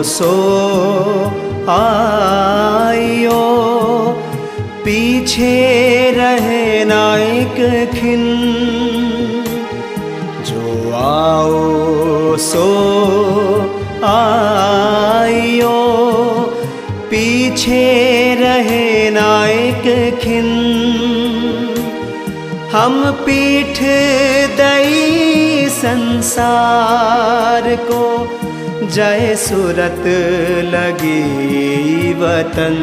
सो आइयो, पीछे रहे ना एक खिन। जो आओ सो आइयो, पीछे रहे ना एक खिन। हम पीठ दई संसार को, जय सूरत लगी वतन।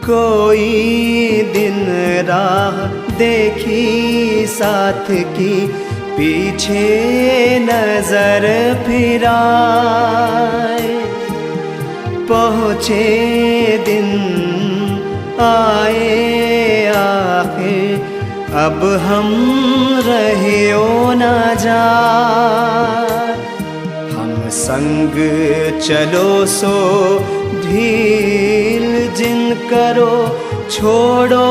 कोई दिन राह देखी साथ की, पीछे नजर फिराए। पहुँचे दिन आए आखिर, अब हम रहे ओ ना जा। हम संग चलो सो ढील जिन करो, छोड़ो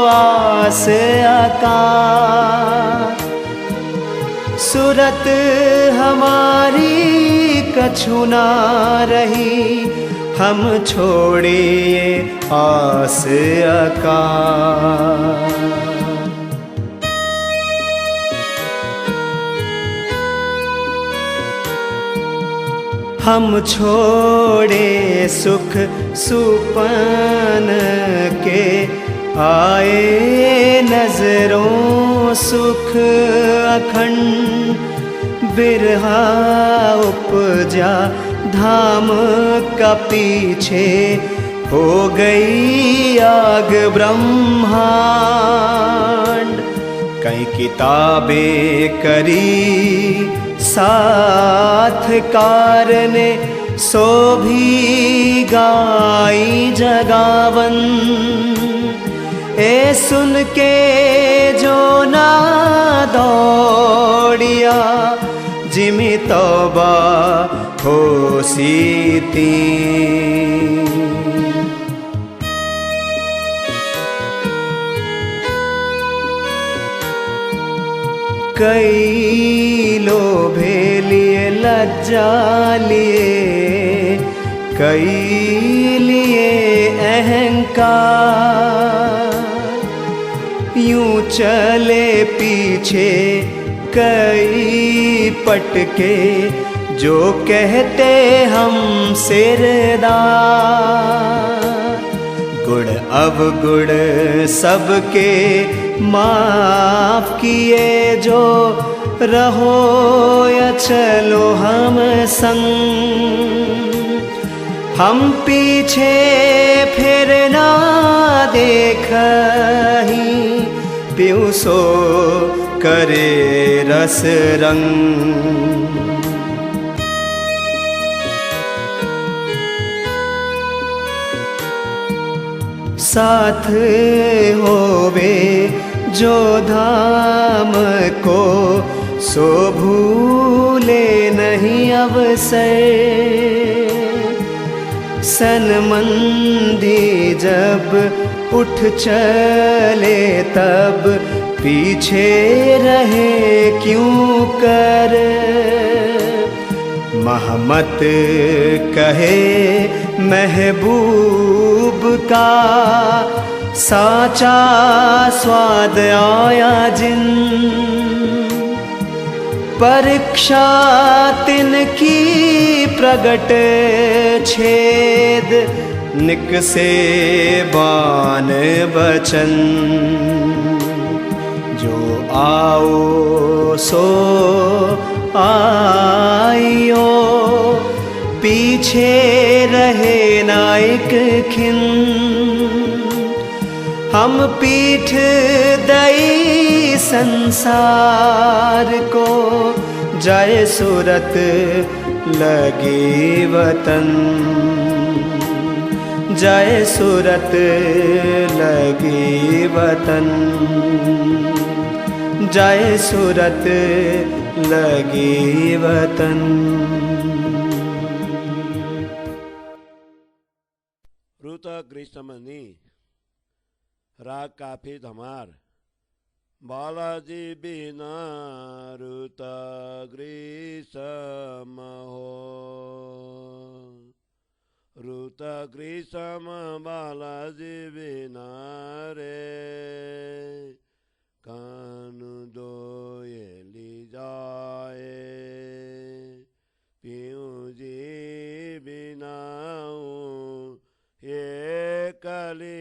आस आकाश। सूरत हमारी कछु ना रही, हम छोड़िए आस आकाश। हम छोड़े सुख सुपन के, आए नजरों सुख अखंड। बिरहा उपजा धाम का पीछे, हो गई आग ब्रह्मांड। कई किताबें करी साथ कार ने, सो भी गाई जगावन। ए सुन के जो ना दौड़िया, जिमी तौबा हो सीती। कई लोभे लिए लज्जा लिए, कई लिए अहंकार। यूं चले पीछे कई पटके, जो कहते हम सिरदार। गुण अवगुण सबके माफ किए, जो रहो या चलो हम संग। हम पीछे फिर ना देखही, पियूं सो करे रस रंग। साथ होवे जो धाम को, सो भूले नहीं अवसर। सनमंदी जब उठ चले, तब पीछे रहे क्यों कर। महमत कहे महबूब का, साचा स्वाद आया जिन। परीक्षा तिनकी प्रगट छेद, निकसे बान बचन। जो आओ सो आइयो, पीछे रहे ना एक खिन। हम पीठ दई संसार को, जय सूरत लगी वतन। जय सूरत लगी वतन। जय सूरत लगी वतन। ऋत ग्रीष्मनी राग काफी धमार बालाजी बिना ऋत ग्रीष्म हो ऋत ग्रीष्म बालाजी बिना रे कानु दोयली जाए पियूजी बिनाऊ ये कली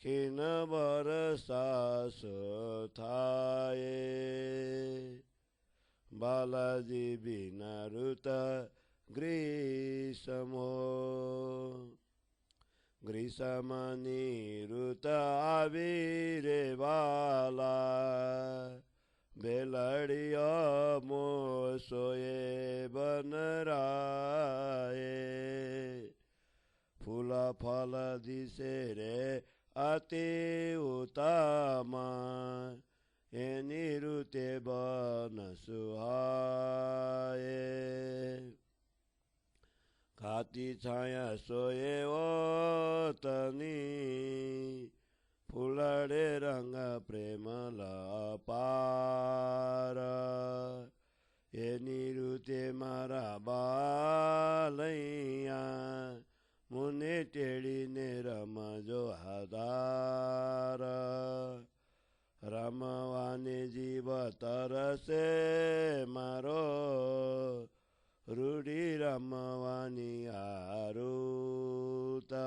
खिन बरसास थाए बालाजी बिना ऋत ग्रीष्म ग्रीष्मनी ऋत आविरे बाला बेलड़िया मोसोए बनराए फूल फल दिसे रे अति उत्तम एनी ऋते बन सुहाए खाती छाया सोए ओतनी फूलड़े रंग प्रेम पार एनी ऋते मारा बालैया मुने टेड़ी ने रम जो हदार रमवाने जीव तरसे मारो रूढ़ी रमवानी आरुता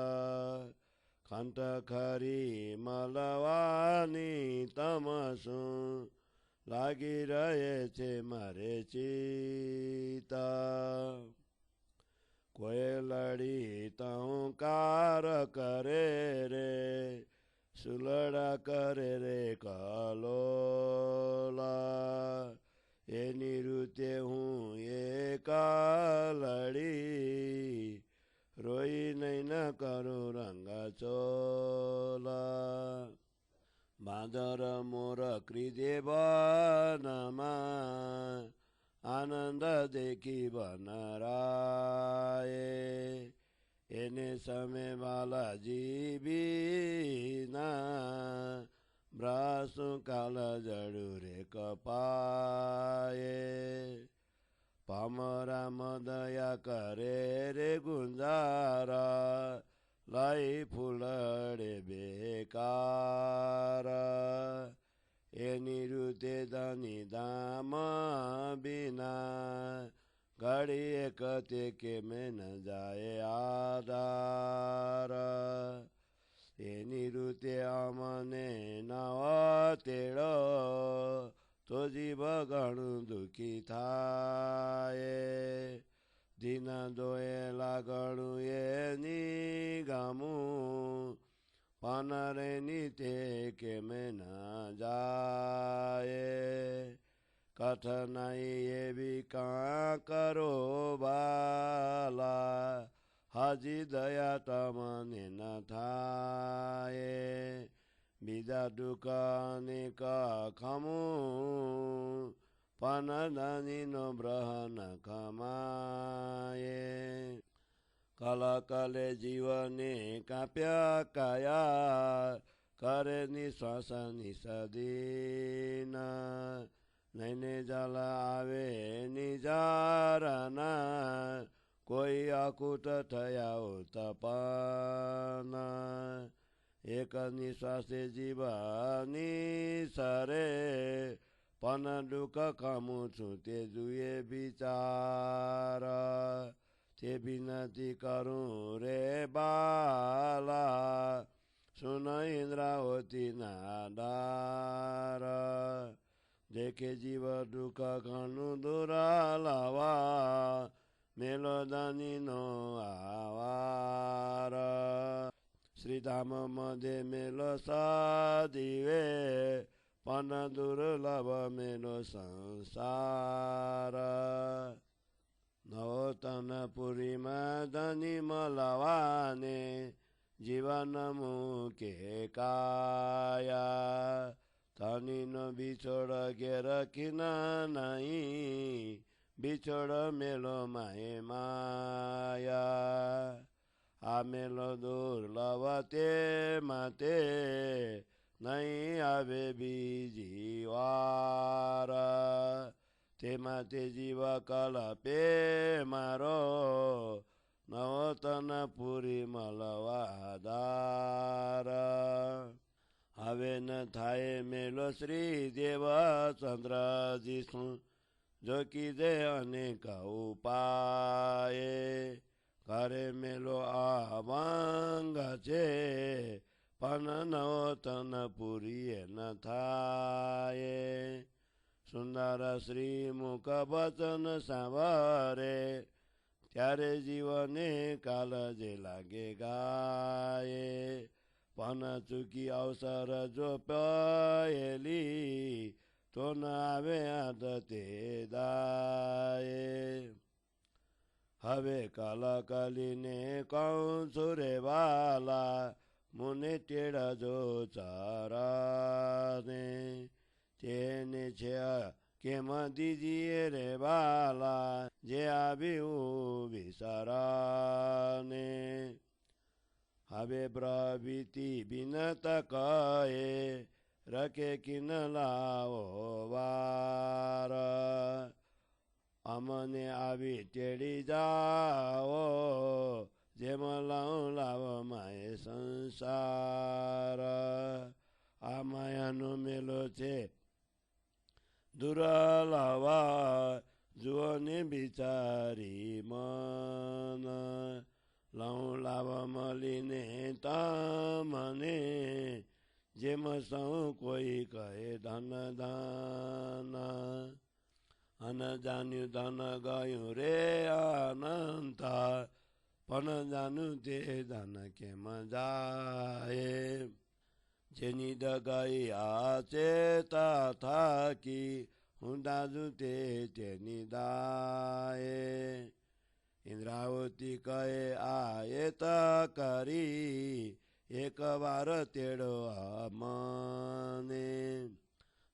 खंत खरी मलवानी तमसु लागी रहे छे मारे चीता कोयलड़ी तहुकार करे रे सुलड़ा करे रे कलोला एनी ऋते हूँ ये कालड़ी रोई नहीं न करूँ रंग चोला बाँदर मोर कृदे बनमा आनंद देखी बनराए एने समय बालाजी बिना ब्रासु काल जडुरे कपाए पामरा मदया करे रे गुंजारा लाई फुलड़े बेकार एनी ऋते धनी दाम बिना घड़ी एकते के में न जाए आधार एनी ऋते अमने नव तेड़ो तो जीव घणु दुखी थाए दिन दोएला घणु एनी गामु पनरे नीते के में न जाए कठनाई ये भी कहाँ करो बाला हाजी दया तमने न थाए बिदा दुख अनेक खमु पन धनी नो ब्रहन खमाए कल कले जीवने काप्या काया करे निश्वास निसदीन नैने जल आवे निजारना कोई अकुट थया उत्पन्न एक निश्वास जीवनी सरे पन दुख खमु छुते जुए विचार ते विनती करूं रे बाला सुन इंद्रावती नादार देखे जीव दुख घनु दुरालावा मेलो दानी नो आवार श्रीधाम मध्ये मेलो सादिवे पन दुर्लभ मेलो संसार नवतन पुरीमा धनी मलवाने जीवन मुके काया धनी न बिछोड़ गेर किन नहीं बिछोड़ मेलो माए माया आ मेलो दुर्लभ ते माते નહીં આવે બીજી વાર. તેમાં તે જીવ કલ્પે મારો નવતન પૂરી મળવાદાર. હવે ન થાય મેલો શ્રી દેવ ચંદ્રજી શું જો કીધે અનેક ઉપાય. કરે મેલો અભંગ છે પણ નવતન પૂરી ન થાય. સુંદર શ્રી મુખ વચન સાંભરે ત્યારે જીવને કાળજે લાગે ગાય. પણ ચૂકી અવસર જો પહેલી તો ન આવે આદતે દાય. હવે કલકલીને કહું છું રે વાલા મુને ટેળજો ચારાને. તેને છે કેમ દીજીએ રે વાલા જે આવ્યું વિચારાને. હવે પ્રભૃતિ બિનત કહે રકે કિન લાવો વાર. અમને આવી ટેડી જાઓ જેમ લાવ લાવ માય સંસાર. આ માયાનો મેલો છે દુર્લભ જુઓ ને બિચારી મન. લઉં લાવ મળીને તમને જેમ સૌ કોઈ કહે ધન દાન. અન જાન્યું ધન ગયું રે અનંત પણ જાનું તે ધન કેમ જાય. જેની દગાઈ આ ચેતા થાકી હું દાદુ તેની દાય. ઇન્દ્રાવતી કહે આ એત કરી એક વાર તેડો મને.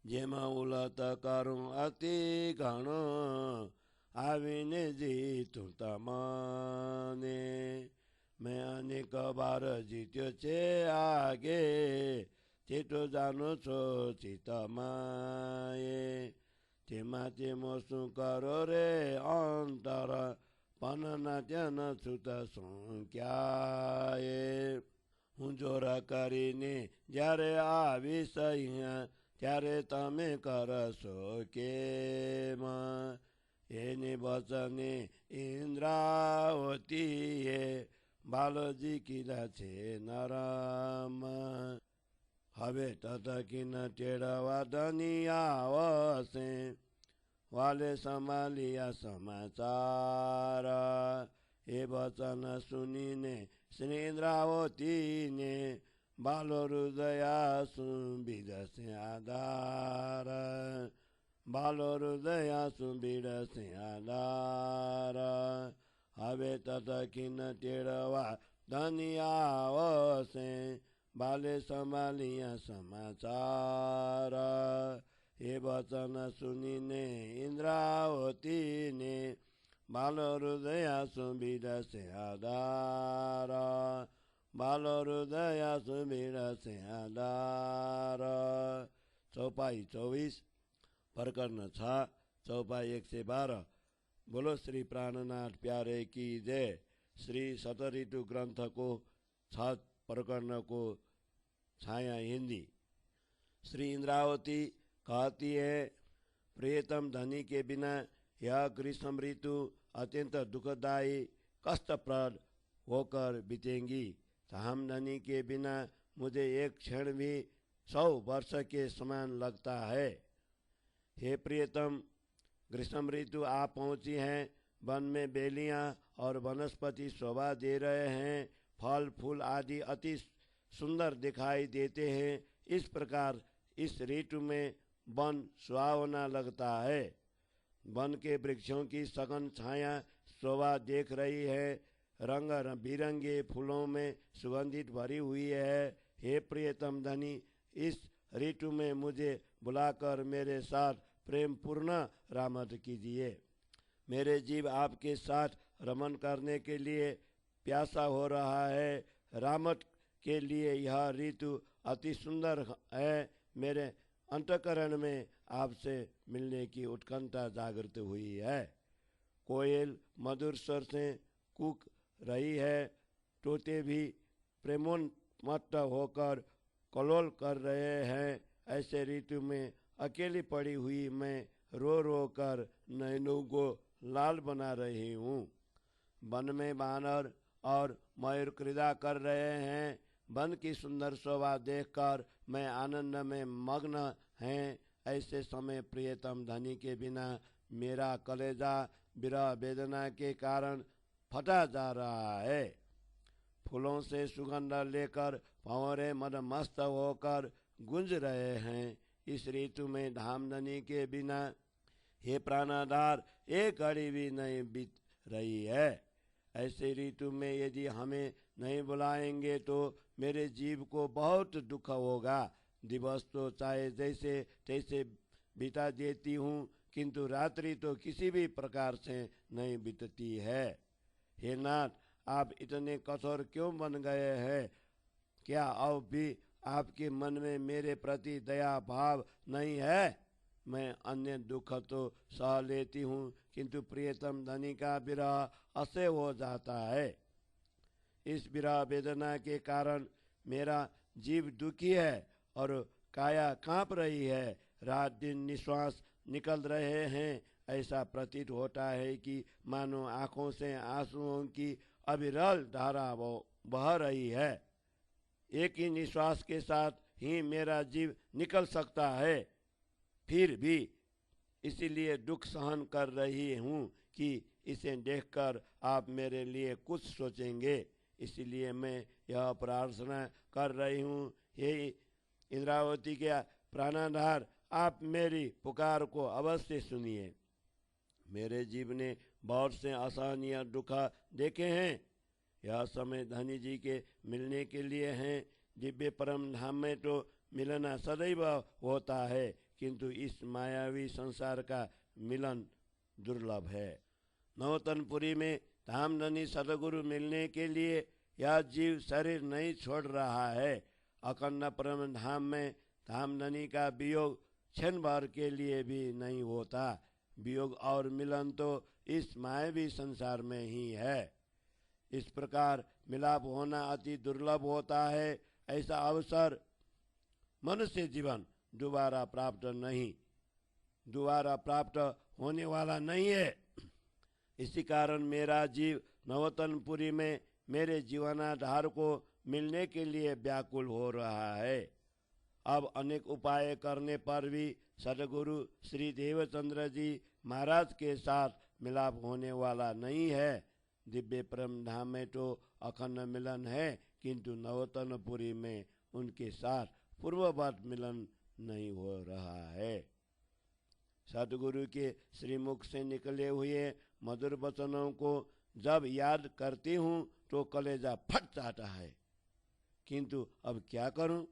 જેમાં ઉલત કરું અતિ ઘણો આવીને જીતું તમને. મેં અનેક વાર જીત્યો છે આગે તેટલો જાણો છો ચિતમાએ. તેમાં તેમાં શું કરો રે અંતર પણ નાટ્ય ન છૂત શું ક્યાએ. હું જોરા કરીને જ્યારે આવીશ અહીંયા ત્યારે તમે કરશો કેમ. એને વચને ઇન્દ્રાવતીએ બાલજી કીધા છે નરમ. હવે તથકીન ટેળવા ધની આવશે વાલે સંભાળ્યા સમાચાર. એ વચન સુનીને શ્રી ઇન્દ્રાવતીને બાલો હૃદયા સુંબીડશે આધાર. બાલો હૃદયા સુંબીડશે આધાર. હવે તથકીન ટેળવા ધની આવશે બાલે સંભાળ્યા સમાચાર. એ વચન સુનીને ઇન્દ્રાવતીને બાલો હૃદયા સુંબીડશે આધાર. બાલો હૃદયા સુંબીડશે આધાર. ચોપાઈ 24 प्रकरण 6 चौपाई 112। बोलो श्री प्राणनाथ प्यारे की जय। श्री सतऋतु ग्रंथ को 7 प्रकरण को छाया हिंदी। श्री इंद्रावती कहती है, प्रियतम धनी के बिना यह ग्रीष्म ऋतु अत्यंत दुखदायी कष्टप्रद होकर बीतेंगी। हम धनी के बिना मुझे एक क्षण भी 100 वर्ष के समान लगता है। हे प्रियतम, ग्रीष्म ऋतु आ पहुंची है। वन में बेलियां और वनस्पति शोभा दे रहे हैं। फल फूल आदि अति सुंदर दिखाई देते हैं। इस प्रकार इस ऋतु में वन सुहावना लगता है। वन के वृक्षों की सघन छाया शोभा देख रही है। रंग बिरंगे फूलों में सुगंधित भरी हुई है। हे प्रियतम धनी, इस ऋतु में मुझे बुलाकर मेरे साथ प्रेम पूर्ण रामत कीजिए। मेरे जीव आपके साथ रमन करने के लिए प्यासा हो रहा है। रामत के लिए यह ऋतु अति सुंदर है। मेरे अंतःकरण में आपसे मिलने की उत्कंठा जागृत हुई है। कोयल मधुर स्वर से कूक रही है, तोते भी प्रेमोन्मत्त होकर कलोल कर रहे हैं। ऐसे ऋतु में अकेली पड़ी हुई मैं रो रो कर नैनों को लाल बना रही हूँ। वन में बानर और मयूर क्रीड़ा कर रहे हैं। वन की सुंदर शोभा देखकर मैं आनंद में मग्न हैं। ऐसे समय प्रियतम धनी के बिना मेरा कलेजा विरह वेदना के कारण फटा जा रहा है। फूलों से सुगंध लेकर भंवरे मदमस्त होकर गूंज रहे हैं। इस ऋतु में धामधनी के बिना हे प्राणाधार एक घड़ी भी नहीं बीत रही है। ऐसे ऋतु में यदि हमें नहीं बुलाएंगे तो मेरे जीव को बहुत दुख होगा। दिवस तो चाहे जैसे तैसे बिता देती हूँ, किंतु रात्रि तो किसी भी प्रकार से नहीं बीतती है। हे नाथ, आप इतने कठोर क्यों बन गए हैं? क्या अब भी आपके मन में मेरे प्रति दया भाव नहीं है? मैं अन्य दुख तो सह लेती हूँ, किंतु प्रियतम धनी का विरह असह्य हो जाता है। इस विरह वेदना के कारण मेरा जीव दुखी है और काया कांप रही है। रात दिन निश्वास निकल रहे हैं। ऐसा प्रतीत होता है कि मानो आंखों से आंसुओं की अविरल धारा बह रही है। एक ही निश्वास के साथ ही मेरा जीव निकल सकता है। फिर भी इसीलिए दुख सहन कर रही हूँ कि इसे देखकर आप मेरे लिए कुछ सोचेंगे। इसीलिए मैं यह प्रार्थना कर रही हूँ, हे इंद्रावती के प्राणाधार, आप मेरी पुकार को अवश्य सुनिए। मेरे जीव ने बहुत से असहनीय दुख देखे हैं। यह समय धनी जी के मिलने के लिए हैं। दिव्य परम धाम में तो मिलना सदैव होता है, किंतु इस मायावी संसार का मिलन दुर्लभ है। नवतनपुरी में धामधनी सदगुरु मिलने के लिए यह जीव शरीर नहीं छोड़ रहा है। अखंड परम धाम में धामधनी का वियोग क्षण भर के लिए भी नहीं होता। वियोग और मिलन तो इस मायावी संसार में ही है। इस प्रकार मिलाप होना अति दुर्लभ होता है। ऐसा अवसर मनुष्य जीवन दोबारा प्राप्त होने वाला नहीं है। इसी कारण मेरा जीव नवतनपुरी में मेरे जीवनाधार को मिलने के लिए व्याकुल हो रहा है। अब अनेक उपाय करने पर भी सदगुरु श्री देवचंद्र जी महाराज के साथ मिलाप होने वाला नहीं है। दिव्य परम धाम में तो अखंड मिलन है, किंतु नवतनपुरी में उनके साथ पूर्ववत मिलन नहीं हो रहा है। सदगुरु के श्रीमुख से निकले हुए मधुर वचनों को जब याद करती हूँ तो कलेजा फट जाता है, किंतु अब क्या करूँ?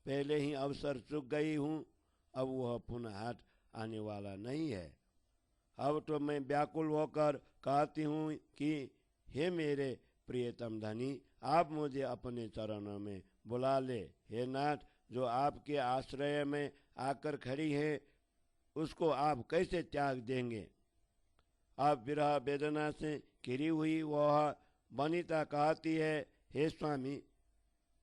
पहले ही अवसर चूक गई हूँ, अब वह पुनः हाथ आने वाला नहीं है। अब तो मैं व्याकुल होकर कहती हूँ कि हे मेरे प्रियतम धनी, आप मुझे अपने चरणों में बुला ले। हे नाथ, जो आपके आश्रय में आकर खड़ी है उसको आप कैसे त्याग देंगे? आप विरह वेदना से घिरी हुई वह वनिता कहती है, हे स्वामी,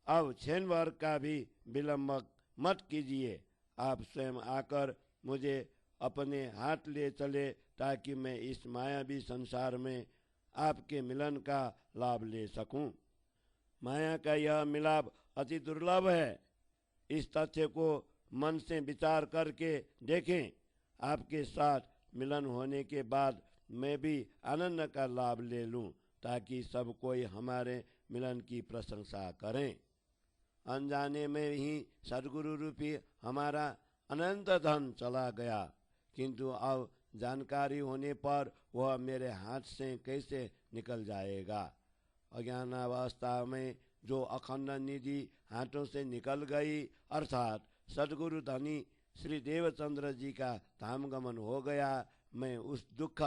अब क्षण भर का भी विलंब मत कीजिए। आप स्वयं आकर मुझे अपने हाथ ले चले ताकि मैं इस मायावी संसार में आपके मिलन का लाभ ले सकूं। माया का यह मिलाप अति दुर्लभ है। इस तथ्य को मन से विचार करके देखें। आपके साथ मिलन होने के बाद मैं भी आनंद का लाभ ले लूं, ताकि सब कोई हमारे मिलन की प्रशंसा करें। अनजाने में ही सदगुरु रूपी हमारा अनंत धन चला गया, किंतु अब जानकारी होने पर वह मेरे हाथ से कैसे निकल जाएगा? अज्ञानावस्था में जो अखंड निधि हाथों से निकल गई, अर्थात सदगुरु धनी श्री देवचंद्र जी का धाम गमन हो गया, मैं उस दुख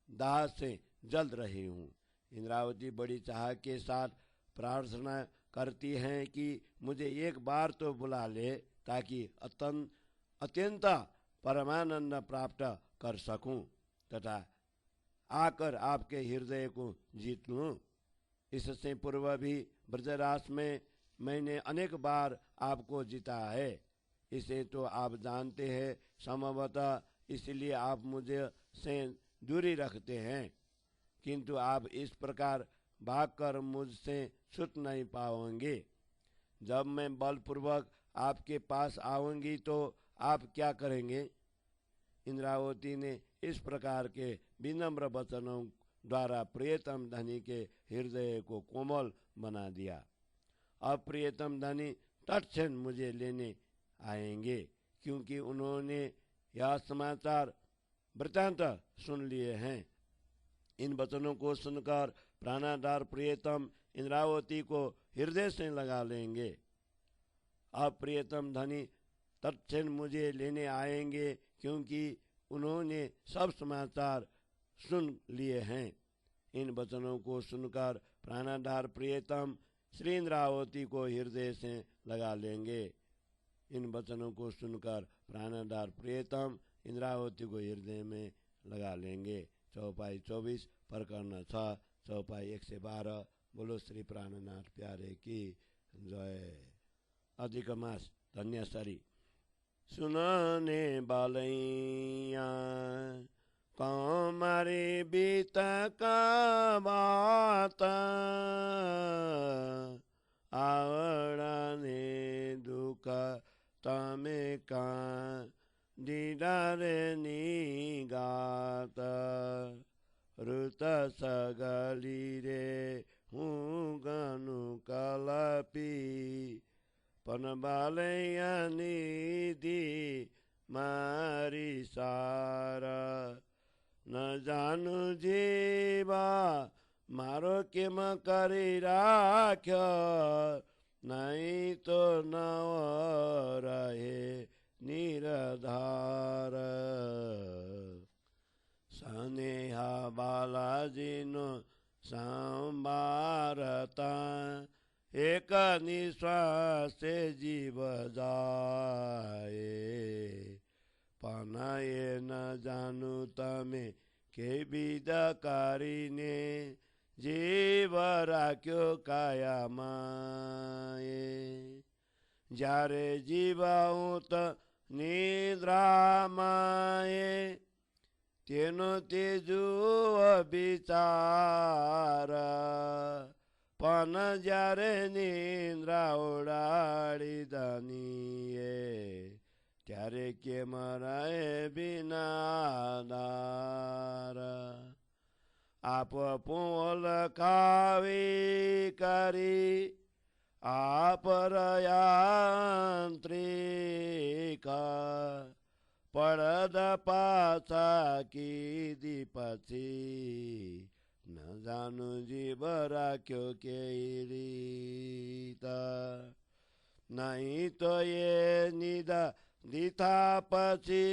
दाह से जल रही हूँ। इंद्रावती बड़ी चाह के साथ प्रार्थना करती हैं कि मुझे एक बार तो बुला ले ताकि अत्यंत परमानंद प्राप्त कर सकूं तथा आकर आपके हृदय को जीत लूं। इससे पूर्व भी ब्रजराज में मैंने अनेक बार आपको जीता है, इसे तो आप जानते हैं। संभवतः इसलिए आप मुझे से दूरी रखते हैं, किंतु आप इस प्रकार भागकर मुझसे छूट नहीं पाओगे। जब मैं बलपूर्वक आपके पास आऊंगी तो आप क्या करेंगे? इंद्रावती ने इस प्रकार के विनम्र वचनों द्वारा प्रियतम धनी के हृदय को कोमल बना दिया। अब प्रियतम धनी तत्क्षण मुझे लेने आएंगे, क्योंकि उन्होंने यह समाचार वृत्तांत सुन लिए हैं। इन वचनों को सुनकर प्राणाधार प्रियतम इंद्रावती को हृदय से लगा लेंगे। अब प्रियतम धनी तत्क्षण मुझे लेने आएंगे, क्योंकि उन्होंने सब समाचार सुन लिए हैं। इन वचनों को सुनकर प्राणाधार प्रियतम श्री इंद्रावती को हृदय से लगा लेंगे। इन वचनों को सुनकर प्राणाधार प्रियतम इंद्रावती को हृदय में लगा लेंगे। चौपाई 24 प्रकरण 6 चौपाई 112। बोलो श्री प्राणनाथ प्यारे की जय। अधिक मास धन्य सरी सुनाने बालैया कौमारी बीत का बात आवड़ाने दुख तमे का दीदारे निगात रुत सगली रे हूँ गनु कलपी पन बालैया निधि मारी सारा न जानु जीवा मारो केम करी राख्यो नहीं तो नव रहे निरधार स्नेहा बालाजीनो संबारता एक निश्वास से जीव जाए पनाए न जानू तमे के विदकारी ने जीव राख्यो काया माए जारे जीवाऊं त निद्रा माए तेनो तेजु विचार पन जारे निंद्रा उड़ाड़ी दनिए त्यारे के मराए बिना दार आप पोल खावी करी आप रयांत्रिका पड़द पाछा की दीपची न जानु जीव राख्यो के रीता नहीं तो ये निदा दिथा पछि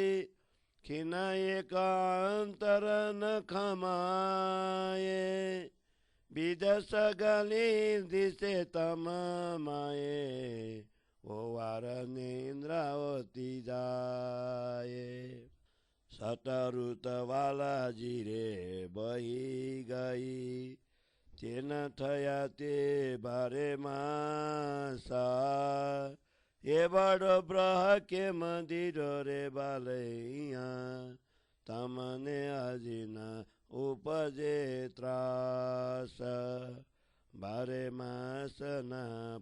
खिन एक अंतर न खमाए विदस गली दिसे तम माए ओ वार इंद्रावती जाए सतरुत वाला जीरे बही गई तेन थया ते बारे मासा ये बड़ो ब्रह के मंदिर रे बालैया तमने अजिना उपजे त्रास बारे मास न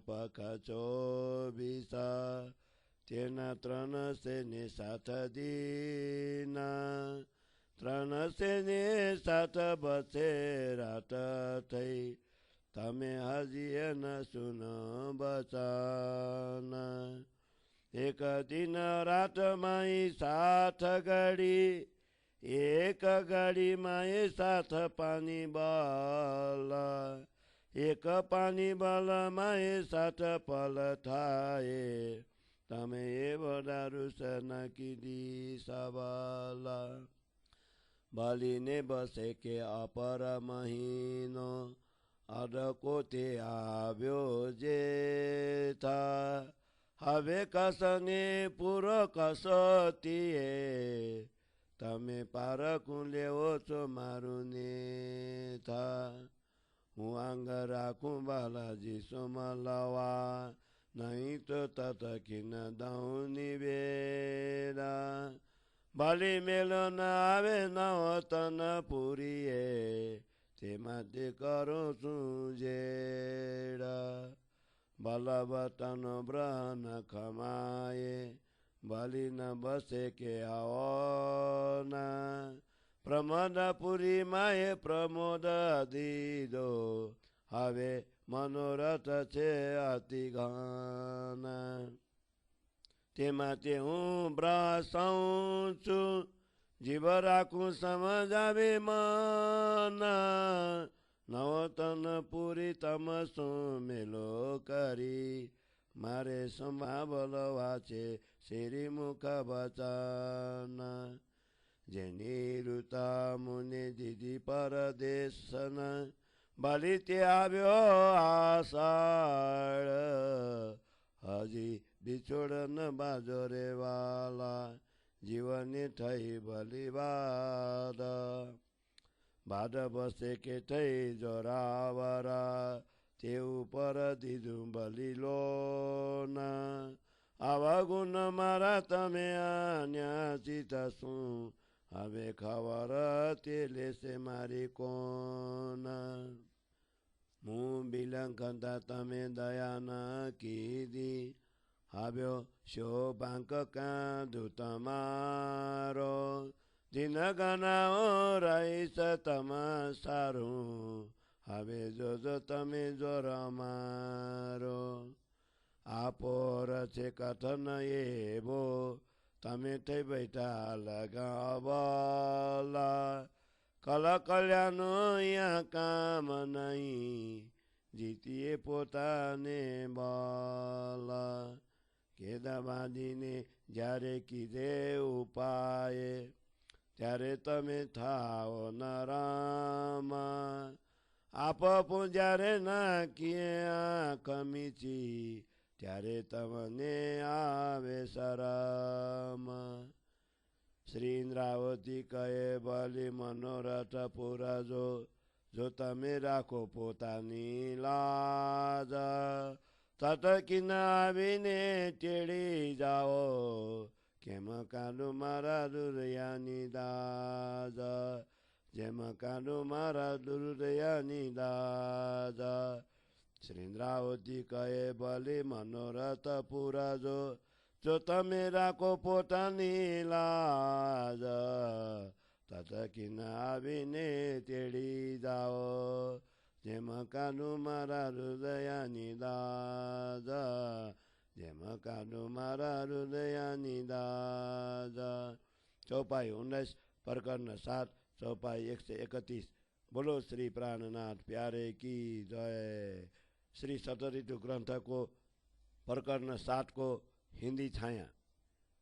पख 24 तेना त्रण से ने 7 दिन त्रण से ने 7 बसे रात थई तमे हजिए न सुन बचन एक दिन रात माई 7 घड़ी एक घड़ी माई 7 पानी बल एक पानी बल माई 7 पल थाए तमे एव दारुस न की दी सबला बलि ने बसे के अपर महीनो અડકો તે આવ્યો જેઠા હવે કસને પૂરો કસોતીએ તમે પારખું લેવો છો મારું નેથા હું આંગ રાખું બાલાજી સોમલવા નહીં તો તતકી ન દઉં નિવેરા બાલી મેલો ન આવે નવતન પૂરીએ તેમાં તે કરું છું જેડા બલવતન બ્રહન ખમાયે બલી ન બસે કે આવના પ્રમોદપુરી માએ પ્રમોદ દીધો હવે મનોરથ છે અતિ ઘન તેમાં તે હું બ્રસું છું જીવ રાખું સમજાવે મન નવતન પૂરી તમસું મેલો કરી મારે સમા બોલવા છે શ્રી મુખ વચન જેની ઋતા મુનિ દીદી પરદેશન બલી તે આવ્યો આષાઢ હજી બિછોડ ન બાજો રે વાલા જીવનની થઈ બલી બાદ બાદ બસે કે થઈ જોરાવરા તે ઉપર દીધું બલી લોના આવા ગુણ મારા તમે આન્યા ચિતશું હવે ખબર તે લેશે મારી કોના હું બિલંકતા તમે દયા ન કીધી આવ્યો શોભાંક કાંધું તમારો દિન ગનાઓ રહીશ તમા સારું હવે જોજો તમે જોર મારો આપોર છે કથન એવો તમે થઈ બેઠા લગાવલા કલ કલ્યાણનો અહીંયા કામ નહીં જીતીએ પોતાને બાલા કેદાબાદીને જ્યારે કીધે ઉપાયે ત્યારે તમે થાઓ નરામા આપ પૂજારે નાખીએ આંખ મીચી ત્યારે તમને આવે શરમ શ્રી ઇન્દ્રાવતી કહે બલી મનોરથ પુરાજો જો તમે રાખો પોતાની લાજ તતકીન આવીને ચેડી જાઓ કેમ કાઢું મારા દુર્યાની દાજ જેમ કાઢું મારા દુર્યાની દાજ શ્રી ઇન્દ્રાવતી કહે બલી મનોરથ પુરાજો જો તમે રાખો પોતાની લાજ તતકીન આવીને તેડી જાઓ જેમ કાનું મારા હૃદયાની દાજ જેમ કાનું મારા હૃદયાની દાજ ચોપાઈ 19 प्रकरण 7 चौपाई 131 बोलो श्री प्राणनाथ प्यारे की जय। श्री सतऋतु ग्रंथ को प्रकरण 7 को हिंदी छाया।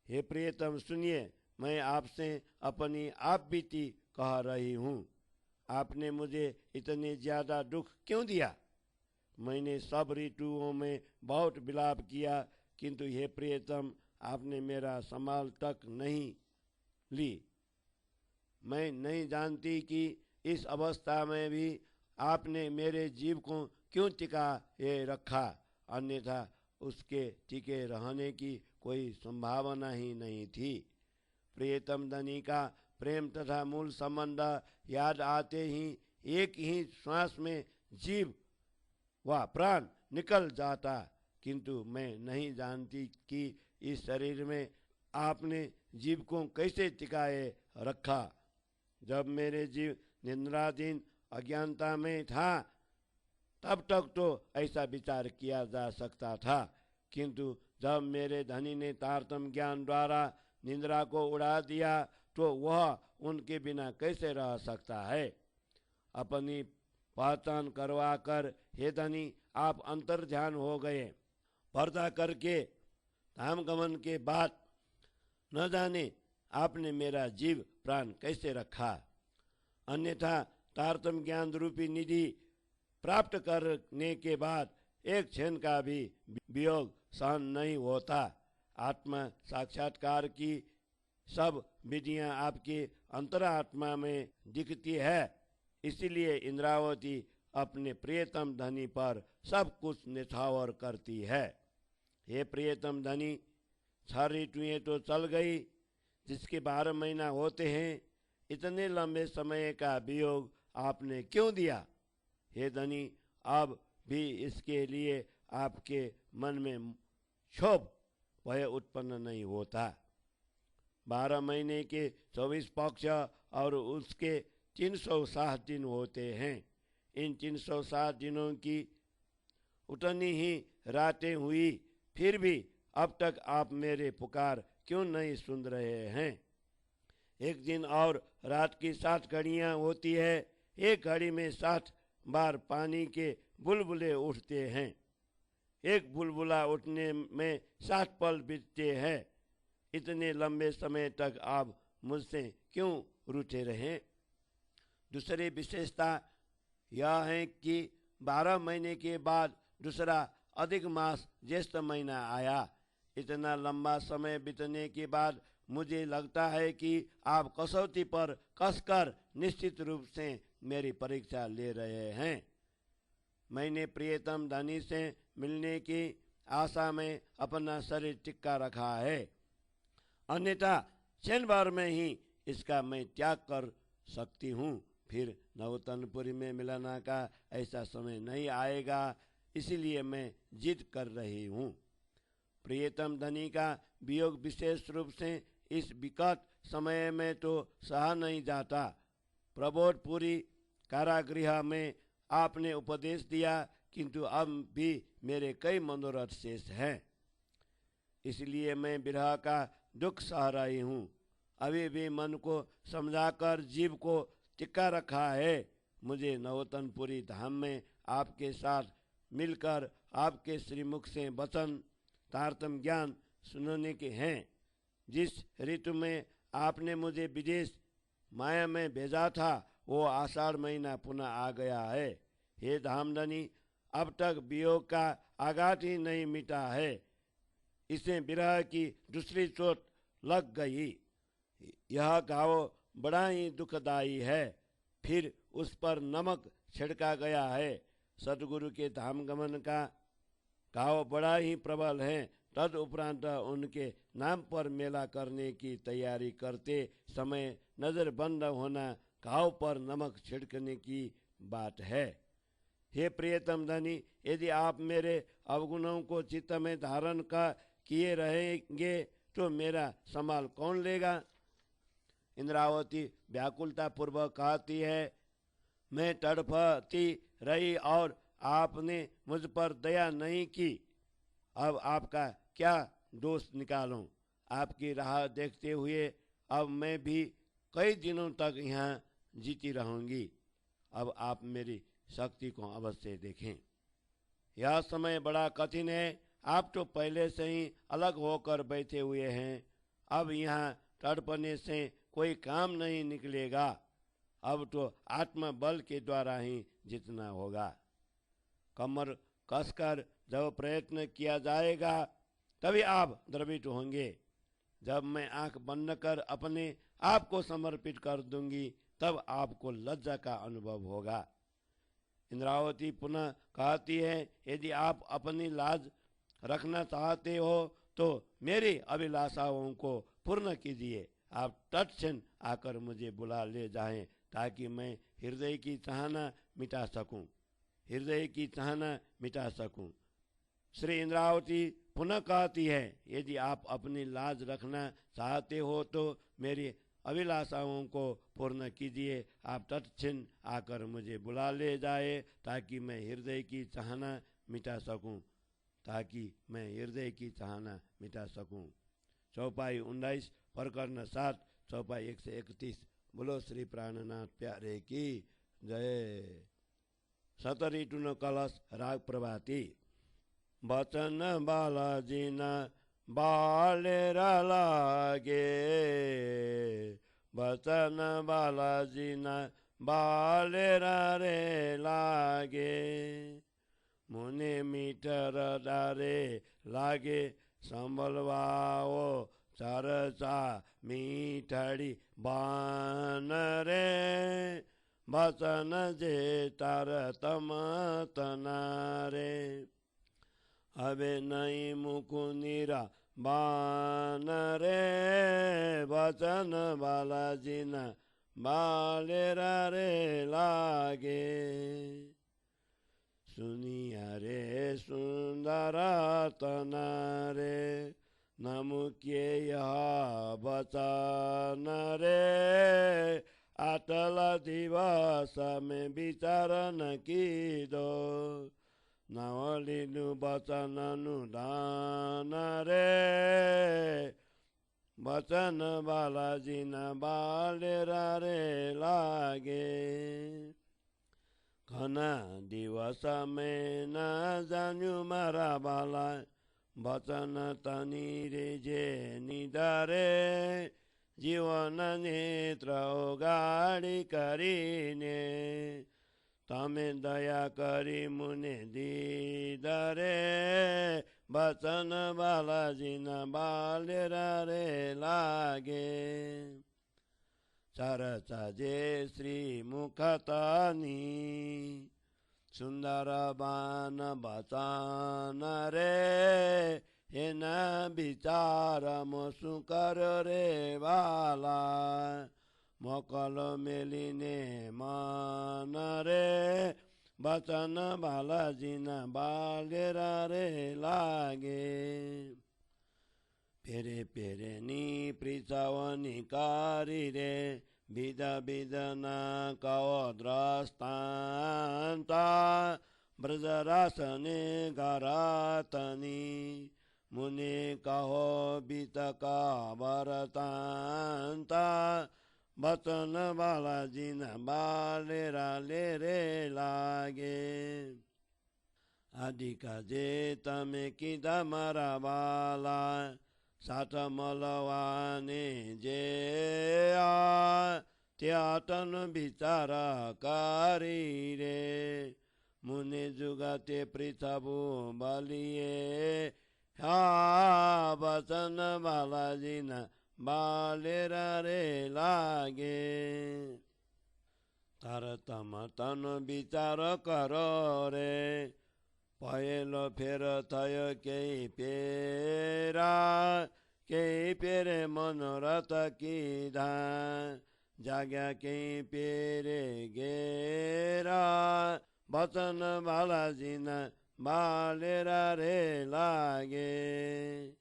हे प्रियतम सुनिए, मैं आपसे अपनी आप बीती कह रही हूँ। आपने मुझे इतने ज्यादा दुख क्यों दिया? मैंने सब ऋतुओं में बहुत विलाप किया, किंतु हे प्रियतम आपने मेरा संभाल तक नहीं ली। मैं नहीं जानती कि इस अवस्था में भी आपने मेरे जीव को क्यों टिकाए रखा, अन्यथा उसके टिके रहने की कोई संभावना ही नहीं थी। प्रियतम धनी का प्रेम तथा मूल संबंध याद आते ही एक ही श्वास में जीव व प्राण निकल जाता, किंतु मैं नहीं जानती कि इस शरीर में आपने जीव को कैसे टिकाए रखा। जब मेरे जीव निद्राधीन अज्ञानता में था तब तक तो ऐसा विचार किया जा सकता था, किंतु जब मेरे धनी ने तारतम ज्ञान द्वारा निद्रा को उड़ा दिया तो वह उनके बिना कैसे रह सकता है। अपनी पहचान करवा कर हे धनी आप अंतर ध्यान हो गए। पर्दा करके धाम गमन के बाद न जाने आपने मेरा जीव प्राण कैसे रखा, अन्यथा तारतम ज्ञान रूपी निधि प्राप्त करने के बाद एक क्षण का भी वियोग सहन नहीं होता। आत्मा साक्षात्कार की सब विधियां आपकी अंतरात्मा में दिखती है। इसीलिए इंद्रावती अपने प्रियतम धनी पर सब कुछ निछावर करती है। हे प्रियतम धनी, 6 ऋतुएं तो चल गई, जिसके 12 महीना होते हैं, इतने लंबे समय का वियोग आपने क्यों दिया? हे धनी, अब भी इसके लिए आपके मन में क्षोभ भय उत्पन्न नहीं होता। 12 महीने के 24 पक्ष और उसके 360 दिन होते हैं। इन 360 दिनों की उतनी ही रातें हुई, फिर भी अब तक आप मेरे पुकार क्यों नहीं सुन रहे हैं? एक दिन और रात की 7 घड़ियां होती है। एक घड़ी में 7 बार पानी के बुलबुले उठते हैं। एक बुलबुला उठने में 7 पल बीतते हैं। इतने लंबे समय तक आप मुझसे क्यों रूठे रहे? दूसरी विशेषता यह है कि 12 महीने के बाद दूसरा अधिक मास ज्येष्ठ महीना आया। इतना लंबा समय बीतने के बाद मुझे लगता है कि आप कसौटी पर कसकर निश्चित रूप से मेरी परीक्षा ले रहे हैं। मैंने प्रियतम धनी से मिलने की आशा में अपना शरीर टिक्का रखा है, अन्यथा क्षण भर में ही इसका मैं त्याग कर सकती हूँ। फिर नवतनपुरी में मिलना का ऐसा समय नहीं आएगा, इसीलिए मैं जिद कर रही हूँ। प्रियतम धनी का वियोग विशेष रूप से इस विकट समय में तो सहा नहीं जाता। प्रबोधपुरी कारागृह में आपने उपदेश दिया, किंतु अब भी मेरे कई मनोरथ शेष हैं, इसलिए मैं विरह का दुख सह रही हूँ। अभी भी मन को समझाकर जीव को टिका रखा है। मुझे नवतनपुरी धाम में आपके साथ मिलकर आपके श्रीमुख से वचन तारतम ज्ञान सुनने के हैं। जिस ऋतु में आपने मुझे विदेश माया में भेजा था, वो आषाढ़ महीना पुनः आ गया है। हे धामधनी, अब तक वियोग का आघात ही नहीं मिटा है। इसे विरह की दूसरी चोट लग गई। यह घाव बड़ा ही दुखदायी है। फिर उस पर नमक छिड़का गया है। सदगुरु के धाम गमन का घाव बड़ा ही प्रबल है। तद उपरांत उनके नाम पर मेला करने की तैयारी करते समय नजर बंद होना घाव पर नमक छिड़कने की बात है। हे प्रियतम धनी, यदि आप मेरे अवगुणों को चित्त में धारण का किए रहेंगे तो मेरा संभाल कौन लेगा? इंद्रावती व्याकुलता पूर्वक कहती है, मैं तड़पती रही और आपने मुझ पर दया नहीं की। अब आपका क्या दोष निकालूं? आपकी राह देखते हुए अब मैं भी कई दिनों तक यहाँ जीती रहूंगी। अब आप मेरी शक्ति को अवश्य देखें। यह समय बड़ा कठिन है। आप तो पहले से ही अलग होकर बैठे हुए हैं। अब यहाँ तड़पने से कोई काम नहीं निकलेगा। अब तो आत्मबल के द्वारा ही जीतना होगा। कमर कसकर जब प्रयत्न किया जाएगा तभी आप द्रवित होंगे। जब मैं आंख बंद कर अपने आप को समर्पित कर दूंगी तब आपको लज्जा का अनुभव होगा। इंद्रावती पुनः कहती है, यदि आप अपनी लाज रखना चाहते हो तो मेरी अभिलाषाओं को पूर्ण कीजिए। आप तत्क्षण आकर मुझे बुला ले जाएं ताकि मैं हृदय की चाहना मिटा सकूं। श्री इंद्रावती पुनः कहती है, यदि आप अपनी लाज रखना चाहते हो तो मेरी अभिलाषाओं को पूर्ण कीजिए। आप तत्क्षण आकर मुझे बुला ले जाए ताकि मैं हृदय की चाहना मिटा सकूं। चौपाई 19 प्रकरण 7 चौपाई 131। बोलो श्री प्राणनाथ प्यारे की जय। सतऋतुनो कलश राग प्रभाती। वचन बालाजी न बालेर लागे, वचन बालाजी न બાલેરા રે લાગે મને મીઠર દારે લાગે સંભળવાઓ ચરચા મીઠડી બાન રે વચન જે તાર તમ તના રે હવે નહીં મુકુનિરા બાન રે વચન બાલાજીના બાલેરા રે લાગે સુનિયા રે સુંદર તના રે નમુક્ય વચન રે આટલા દિવસ મેં વિચાર ન કીધો નવલીનું વચનનું દાન રે વચન બાલાજીના બાલેરા રે લાગે ઘણા દિવસ મેં ના જાણ્યું મારા બાલા વચન તની રે જે નિધારે જીવન નેત્ર ગાડી કરીને તમે દયા કરી મુને દીધરે વચન બાલાજીના બાલેરા રે લાગે ચરચા જે શ્રી મુખતની સુંદર બાન બચાન રે એના બિચારામાં શું કર રે વાલા મોકલો મેલીને માન રે વચન બાલાજીના બાલેરા રે લાગે પેરે પેરેની પ્રીચાવની કારી રે બીજા બીજાના કવો દ્રષ્ટાંતા બ્રજરાસને ગરાતની મુને કહો બીતકા વરતાંતા વચન બાલાજીના બાલેરા રે લાગે આદિકા જે તમે કીધા મારા બાલા સાથ મળવાને જે ત્યાં તન બિચારા કરી રે મુને જુગાતે પૃથાભુ બલિએ હા વચન બાલાજીના બાલેરા રે લાગે તાર તમ તન વિચાર કરો રે પહેલો ફેર થયો કે પેરા કે પેરે મનોરથ કીધા જાગ્યા કે પેરે ઘેરા વચન બાલાજીના બાલેરા રે લાગે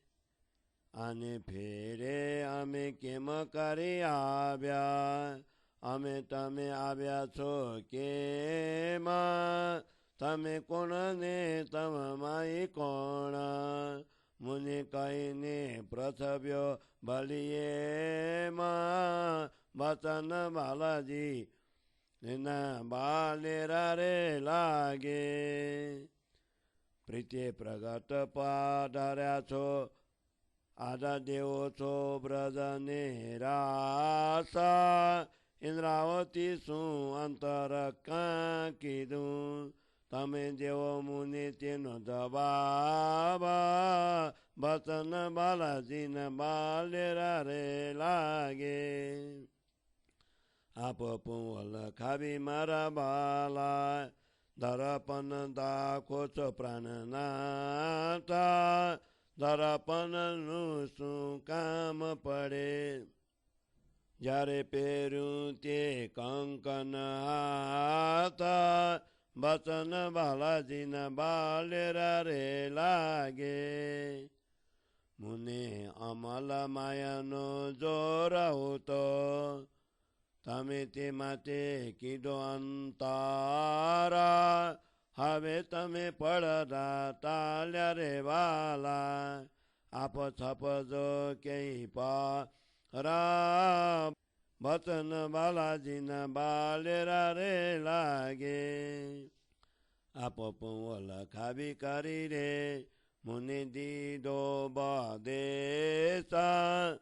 આને ફેરે અમે કેમ કરી આવ્યા અમે તમે આવ્યા છો કેમાં તમે કોણને તમાય કોણ મુને કહીને પ્રથવ્યો બલિએ માં વચન બાલાજી એના બાલેરા રે લાગે પ્રીતે પ્રગટ પાધાર્યા છો આદા દેવો છો બ્રજને રાસા ઇન્દ્રાવતી શું અંતર કાં કીધું તમે જેવો મુનિ તેનો જવાબ વચન બાલાજીના બાલેરા રે લાગે આપ પુંવલ ખાવી મારા બાલા દરપન દાખો છો પ્રાણનાથા દરપનનું શું કામ પડે જ્યારે પહેર્યું તે કંકન હાથા વચન બાલાજીના બાલેરા રે લાગે મુને અમલ માયાનો જોરાવો તો તમે તે માટે કીધો અંતારા હવે તમે પડતા તાલ્યા રે વાલા આપ છપજો ક્યાંય પરા વચન બાલાજીના બાલેરા રે લાગે આપ પુંવલ ખાવી કરી રે મુનિ દીધો બદેશા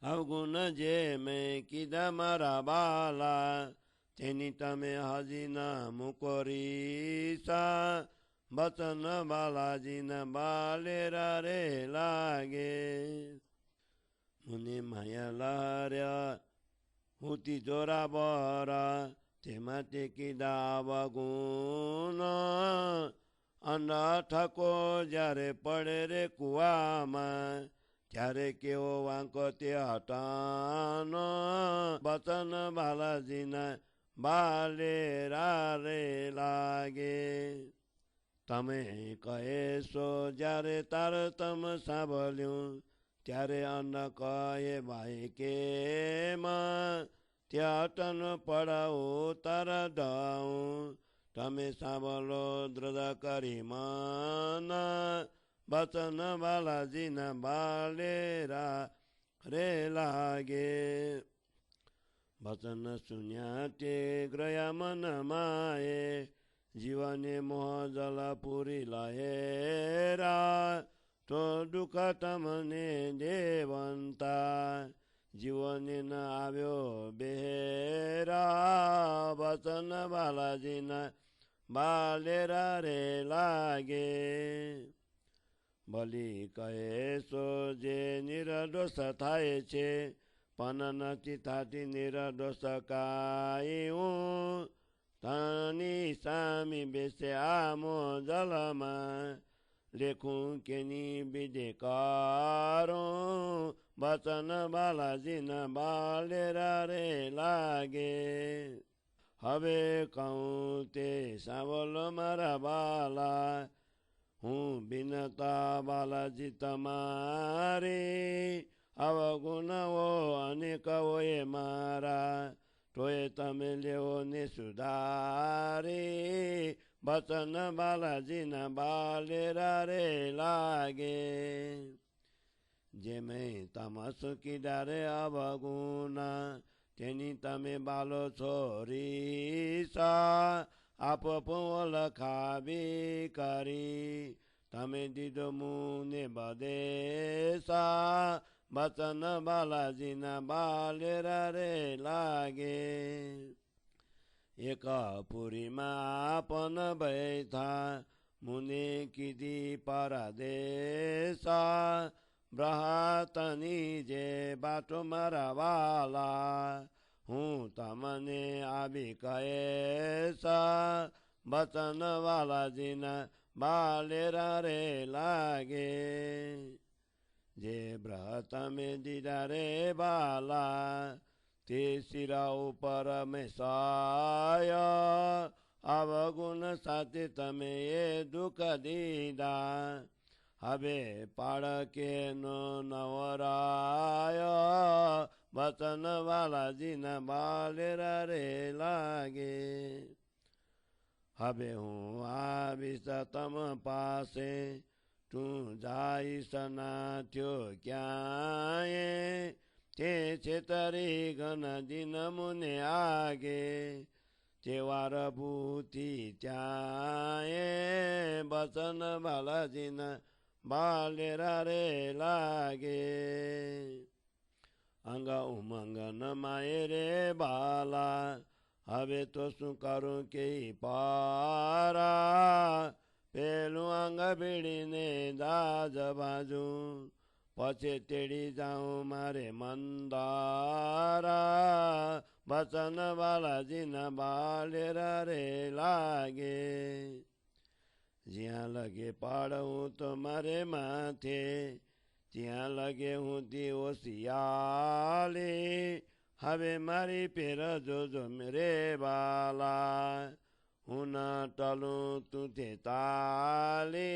અવગુણ જે મેં કીધા મારા બાલા તેની તમે હજી ના મુકોરીસા બચન બાલાજીના બાલેરા રે લાગે મુનિ માયા લાર્યા હુતી જોરા બોરા તેમાં તે કીધા અવગુણ અન્ના ઠકો જ્યારે પડે રે કુવામાં ત્યારે કેવો વાંકો તે હટાનો બચન બાલાજીના બાલેરા રે લાગે તમે કહેશો જ્યારે તારતમ સાંભળ્યું ત્યારે અન્ન કહે ભાઈ કે માં ત્યાં અટન પડાવો તારા ધાઉં તમે સાંભળો દ્રઢ કરી માના બચન બાલાજીના બાલેરા રે લાગે બચન સુન્યા તે ગ્રયા મન માએ જીવને મોહ જલ પૂરી લહેરા તો દુઃખ તમને દેવંતા જીવને ન આવ્યો બેરા બચન બાલાજીના બાલેરા રે લાગે બલી કહેશો જે નિર્દોષ થાય છે પણ નથી થતી નિર્દોષ કાયું તાની સામી બેસે આમો જલમાં લેખું કેની બીજે કારું બચન બાલાજીના બાલેરા રે લાગે હવે કહું તે સાંભળો મારા બાલા હું બિનતા બાલાજી તમારી અવગુણો અનેક હોય મારા તોય તમે લેવો ને સુધારી બચન બાલાજીના બાલેરા રે લાગે જે મેં તમસુ કીધા રે અવગુણા તેની તમે બાલો છોરીસા આપ લખાવી કરી તમે દીધો મુને બદેસા બચન બાલાજીના બાલેરા રે લાગે એક પુરીમાં પણ બેઠા મુને કીધી પરદેસા બ્રહતની જે બાટો મારા વાલા હું તમને આવી કહેસા બચન બાલાજીના બાલેરા રે લાગે જે બ્રહ તમે દીધા રે બાલા તે શિરા ઉપર મેં સાયા અવગુણ સાથે તમે એ દુઃખ દીધા હવે પાળકે નો નવરાય બચન બાલાજીના બાલેરા રે લાગે હવે હું આવીશ તમ પાસે તું જાઈશ ના થયો ક્યાંય તે છેતરી ઘન દિન મુને આગે તે વાર ભૂતિ ત્યાંય બચન બાલાજીના બાલેરા રે લાગે અંગ ઉમંગ ન માય રે બાલા હવે તો શું કરું કે પારા પેલું અંગ ભીડીને દાજ બાજુ પછી તેડી જાઉં મારે મંદારા બચન બાલાજીના બાલેરા રે લાગે જ્યાં લગે પાડવું તો મારે માથે ત્યાં લગે હું દીવો શિયાલે હવે મારી પેર જોજો રે બાલા હું ના ટલું તું તે તાલે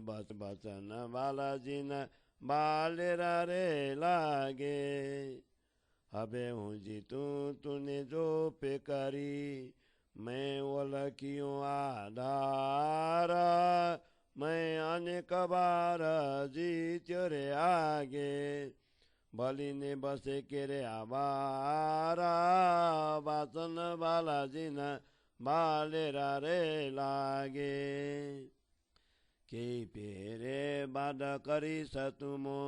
બસ બચન બાલાજીના બાલેરા રે લાગે હવે હું જીતું તુને જો પે કરી मैं ओलखियों आधार मैं अनेक बार जीत्यो रे आगे बलि ने बसे के रे आवारा बचन बालाजीना बालेरा रे लागे के पेरे बाद करी सतुमो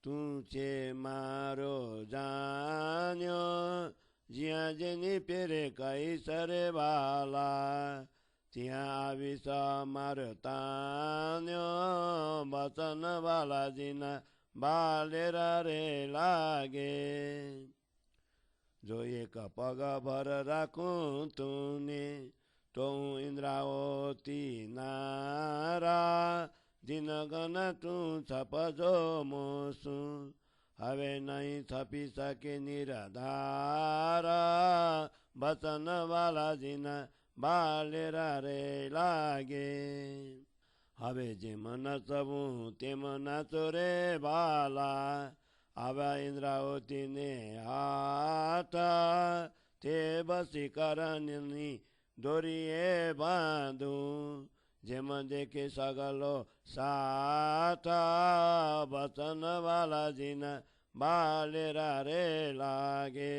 તું છે મારો જાણ્યો જ્યાં જેની પેરે કઈ સરે વાલા ત્યાં આવીશ મારો તાન્યો વચન બાલાજીના બાલેરા રે લાગે જો એક પગ ભર રાખું તુને તો હું ઇન્દ્રાવતી નારા દિનગન તું છપજો મોસું હવે નહીં છપી શકે નિરાધારા વચન બાલાજીના બાલેરા રે લાગે હવે જેમ નચવું તેમ નાચો રે બાલા આવા ઇન્દ્રાવતીને હાટા તે વશીકરણની દોરીએ બાંધું જેમ દેખે સગલો સાઠા વચન બાલાજીના બાલેરા રે લાગે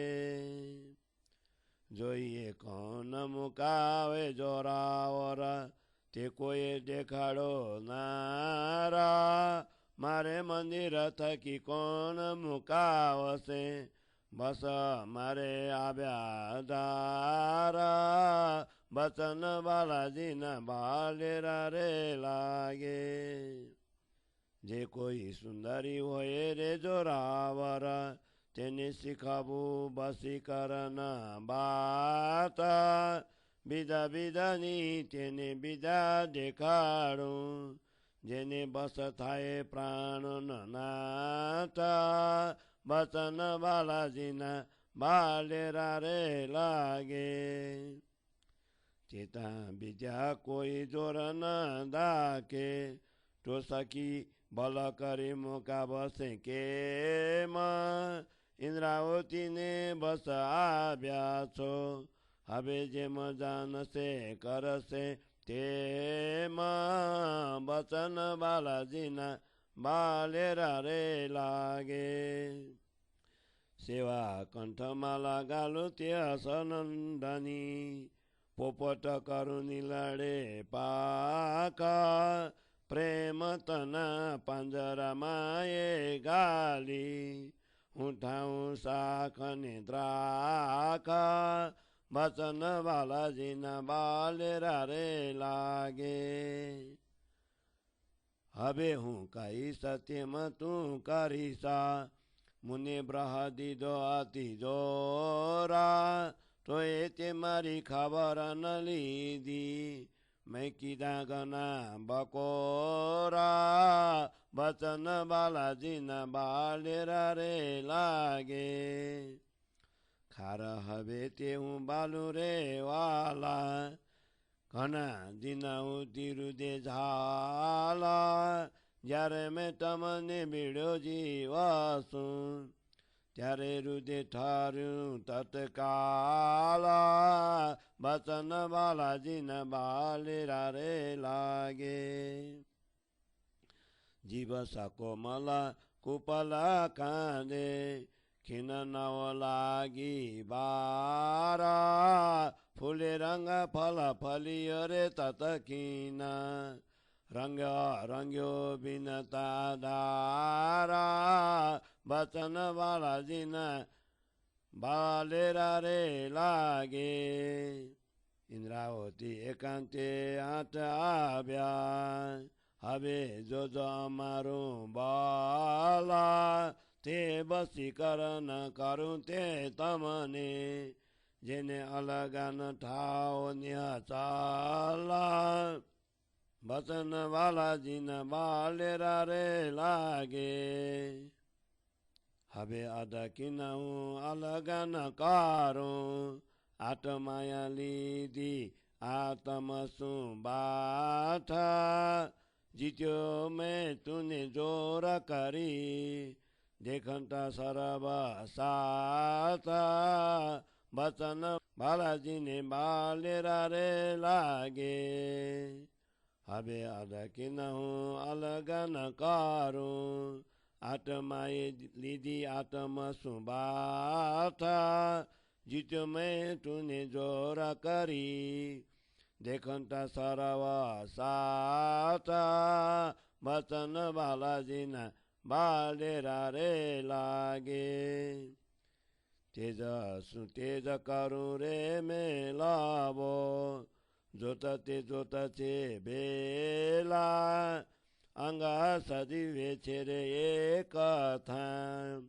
જોઈએ કોણ મુકાવે જોરાવરા તે કોઈ દેખાડો નારા મારે મંદિર થકી કોણ મુકાવશે બસ મારે આવ્યા દારા વચન બાલાજીના બાલેરા રે લાગે જે કોઈ સુંદરી હોય રે જોરાવરા તેને શીખાવું વશીકરણ બાતા બીજા બીજાની તેને બીજા દેખાડું જેને બસ થાય પ્રાણ નાતા વચન બાલાજીના બાલેરા રે લાગે ચેતા બીજા કોઈ જોર ન દાખે તો સખી બલ કરી મુકા બસે કેમાં ઇન્દ્રાવતીને બસ આવ્યા છો હવે જેમ જાણશે કરશે તેમાં વચન બાલાજીના બાલેરા રે લાગે સેવા કંઠમાલા ગાલું ત્યાં સનંદની પોપટ કરુની લડે પાકા પ્રેમ તના પાંજરામાં એ ગાલી હું ઠાઉં શાખ ને દ્રાખા વચન બાલાજીના બાલેરા રે લાગે હવે હું કહીશ તેમ તું કરીશા મુને બ્રહ દીધો અતિ જોરા તો એ તે મારી ખબર ન લીધી મેં કીધા ગના બકોરા વચન બાલાજીના બાલેરા રે લાગે ખાર હવે તે હું બાલુ રે વાલા ઘણા દિના રુદે ઝાલા જ્યારે મેં તમને બીડ્યો જીવાસું ત્યારે રુદે ઠાર્યું તત્કાલા વચન બાલાજીના બાલેરા રે લાગે જીવ કોમલા કુપલા કાંદે ખીન નવ લાગી બારા ફૂલે રંગ ફલ ફલિયો રે તતકીના રંગ્યો બિનતા દારા વચન બાલાજીના બાલેરા રે લાગે ઇન્દ્રાવતી એકાંતે આઠ આવ્યા હવે જોજો અમારું બાલા તે વશીકરણ કરું તે તમને જેને અલગન ઠાવ ચાલા વચન બાલાજીના બાલેરા રે લાગે હવે અદકીના હું અલગન કારું આત્માયા લીધી આત્મ શું બાઠા જીત્યો મેં તુને જોર કરી દેખંતા સરબ સાતા વચન બાલાજીને બાલેરા રે લાગે હવે અદકીન હું અલગન કારું આત્માએ લીધી આત્મ સુબાઠા જીત્યો મેં તુને જોર કરી દેખંતા સરવ સાતા વચન બાલાજીના બાલેરા રે લાગે તેજ કરું રે મેલાવો જોતા તે જોતા છે બેલા અંગા સજીવે છે રે એ કથા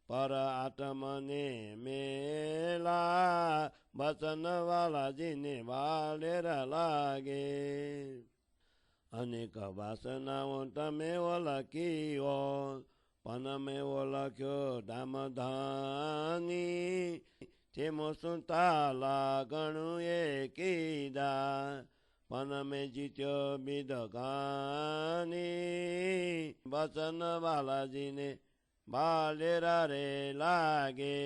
પર આત્મને મેલા બચન વાલાજીને વાલેરા લાગે અનેક વાસનાઓ તમે ઓળખીઓ પણ મેં ઓળખ્યો ધામધાની તેમો સુતાલા ગણું એ કીધા પણ મેં જીત્યો બિદગાની બચન વાલાજીને બાલેરા રે લાગે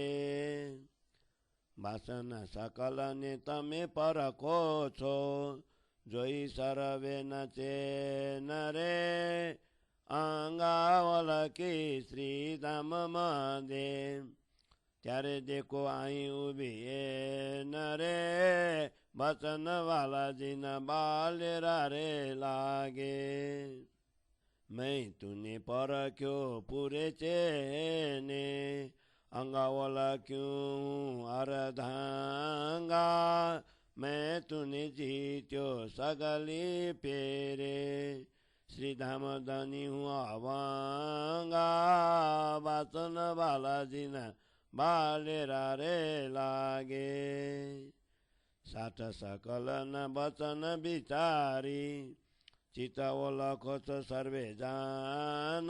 વાસના સકલને તમે પરખો છો જોઈ સર્વે નચે નરે અંગાવલકી શ્રીધામ મદે ત્યારે દેખો અહીં ઉભી એ નરે બચન વાલાજીના બાલેરા રે લાગે મેં તુને પરખ્યો પૂરે છે ને અંગાવલક્યું અર્ધાંગા મેં તુને જીત્યો સગલી પેરે શ્રીધામ ધની હું અવાંગા વાસન બાલાજીના બાલેરા રે લાગે સાઠ સકલના બચન બિચારી ચિતાઓ લખો છો સર્વે જાન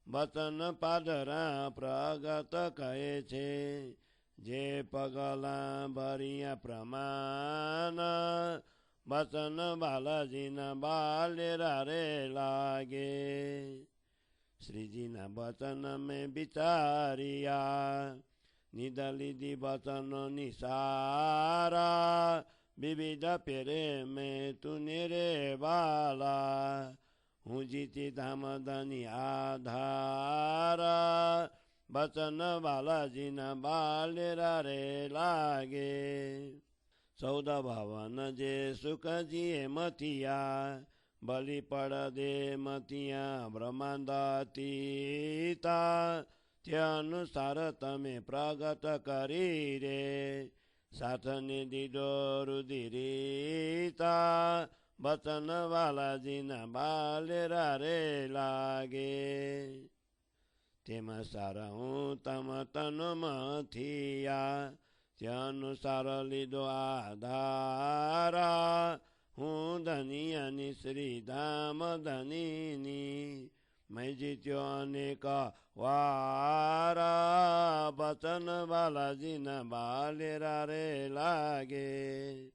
બચન પાદરા પ્રગટ કહે છે જે પગલા ભર્યા પ્રમાણ બચન બાલાજીના બાલેરા રે લાગે શ્રીજીના બચન મેં બિચારિયા નિધા લીધી બચનો નિસારા વિવિધ પેરે મેં તુને રે બાલા હું જીતી ધામધની આધારા બચન બાલાજીના બાલેરા રે લાગે 14 ભવન જે સુખજીએ મથિયા બલિ પડદે મથિયા બ્રહ્માંડાતીતા તે અનુસાર તમે પ્રગટ કરી રે સાથને દીધો રુધિરીતા બચન વાલાજીના બાલેરા રે લાગે તેમાં સારા હું તમ તન મથિયા તે અનુસાર લીધો આધારા હું ધનિયાની શ્રીધામ ધનીની મેં જીત્યો અનેક વારા બચન બાલાજીના બાલેરા રે લાગે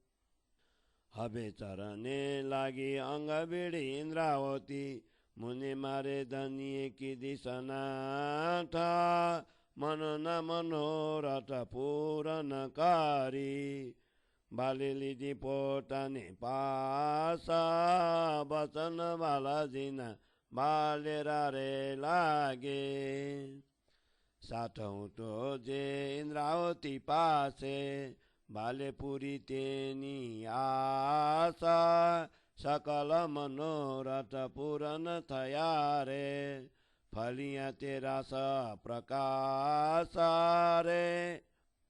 હવે ચરણે લાગી અંગબીડી ઇન્દ્રાવતી મુનિ મારે ધનીએ કીધી સનાઠા મનના મનોરથ પૂરન કરી બાલી લીધી પોતાની પાસા બચન બાલાજીના બાલેરા રે લાગે સાઠું તો જે ઇન્દ્રાવતી પાસે બાલેપુરી તેની આશા સકલ મનોરથ પૂરન થયા રે ફલિયા તેરા પ્રકાશ રે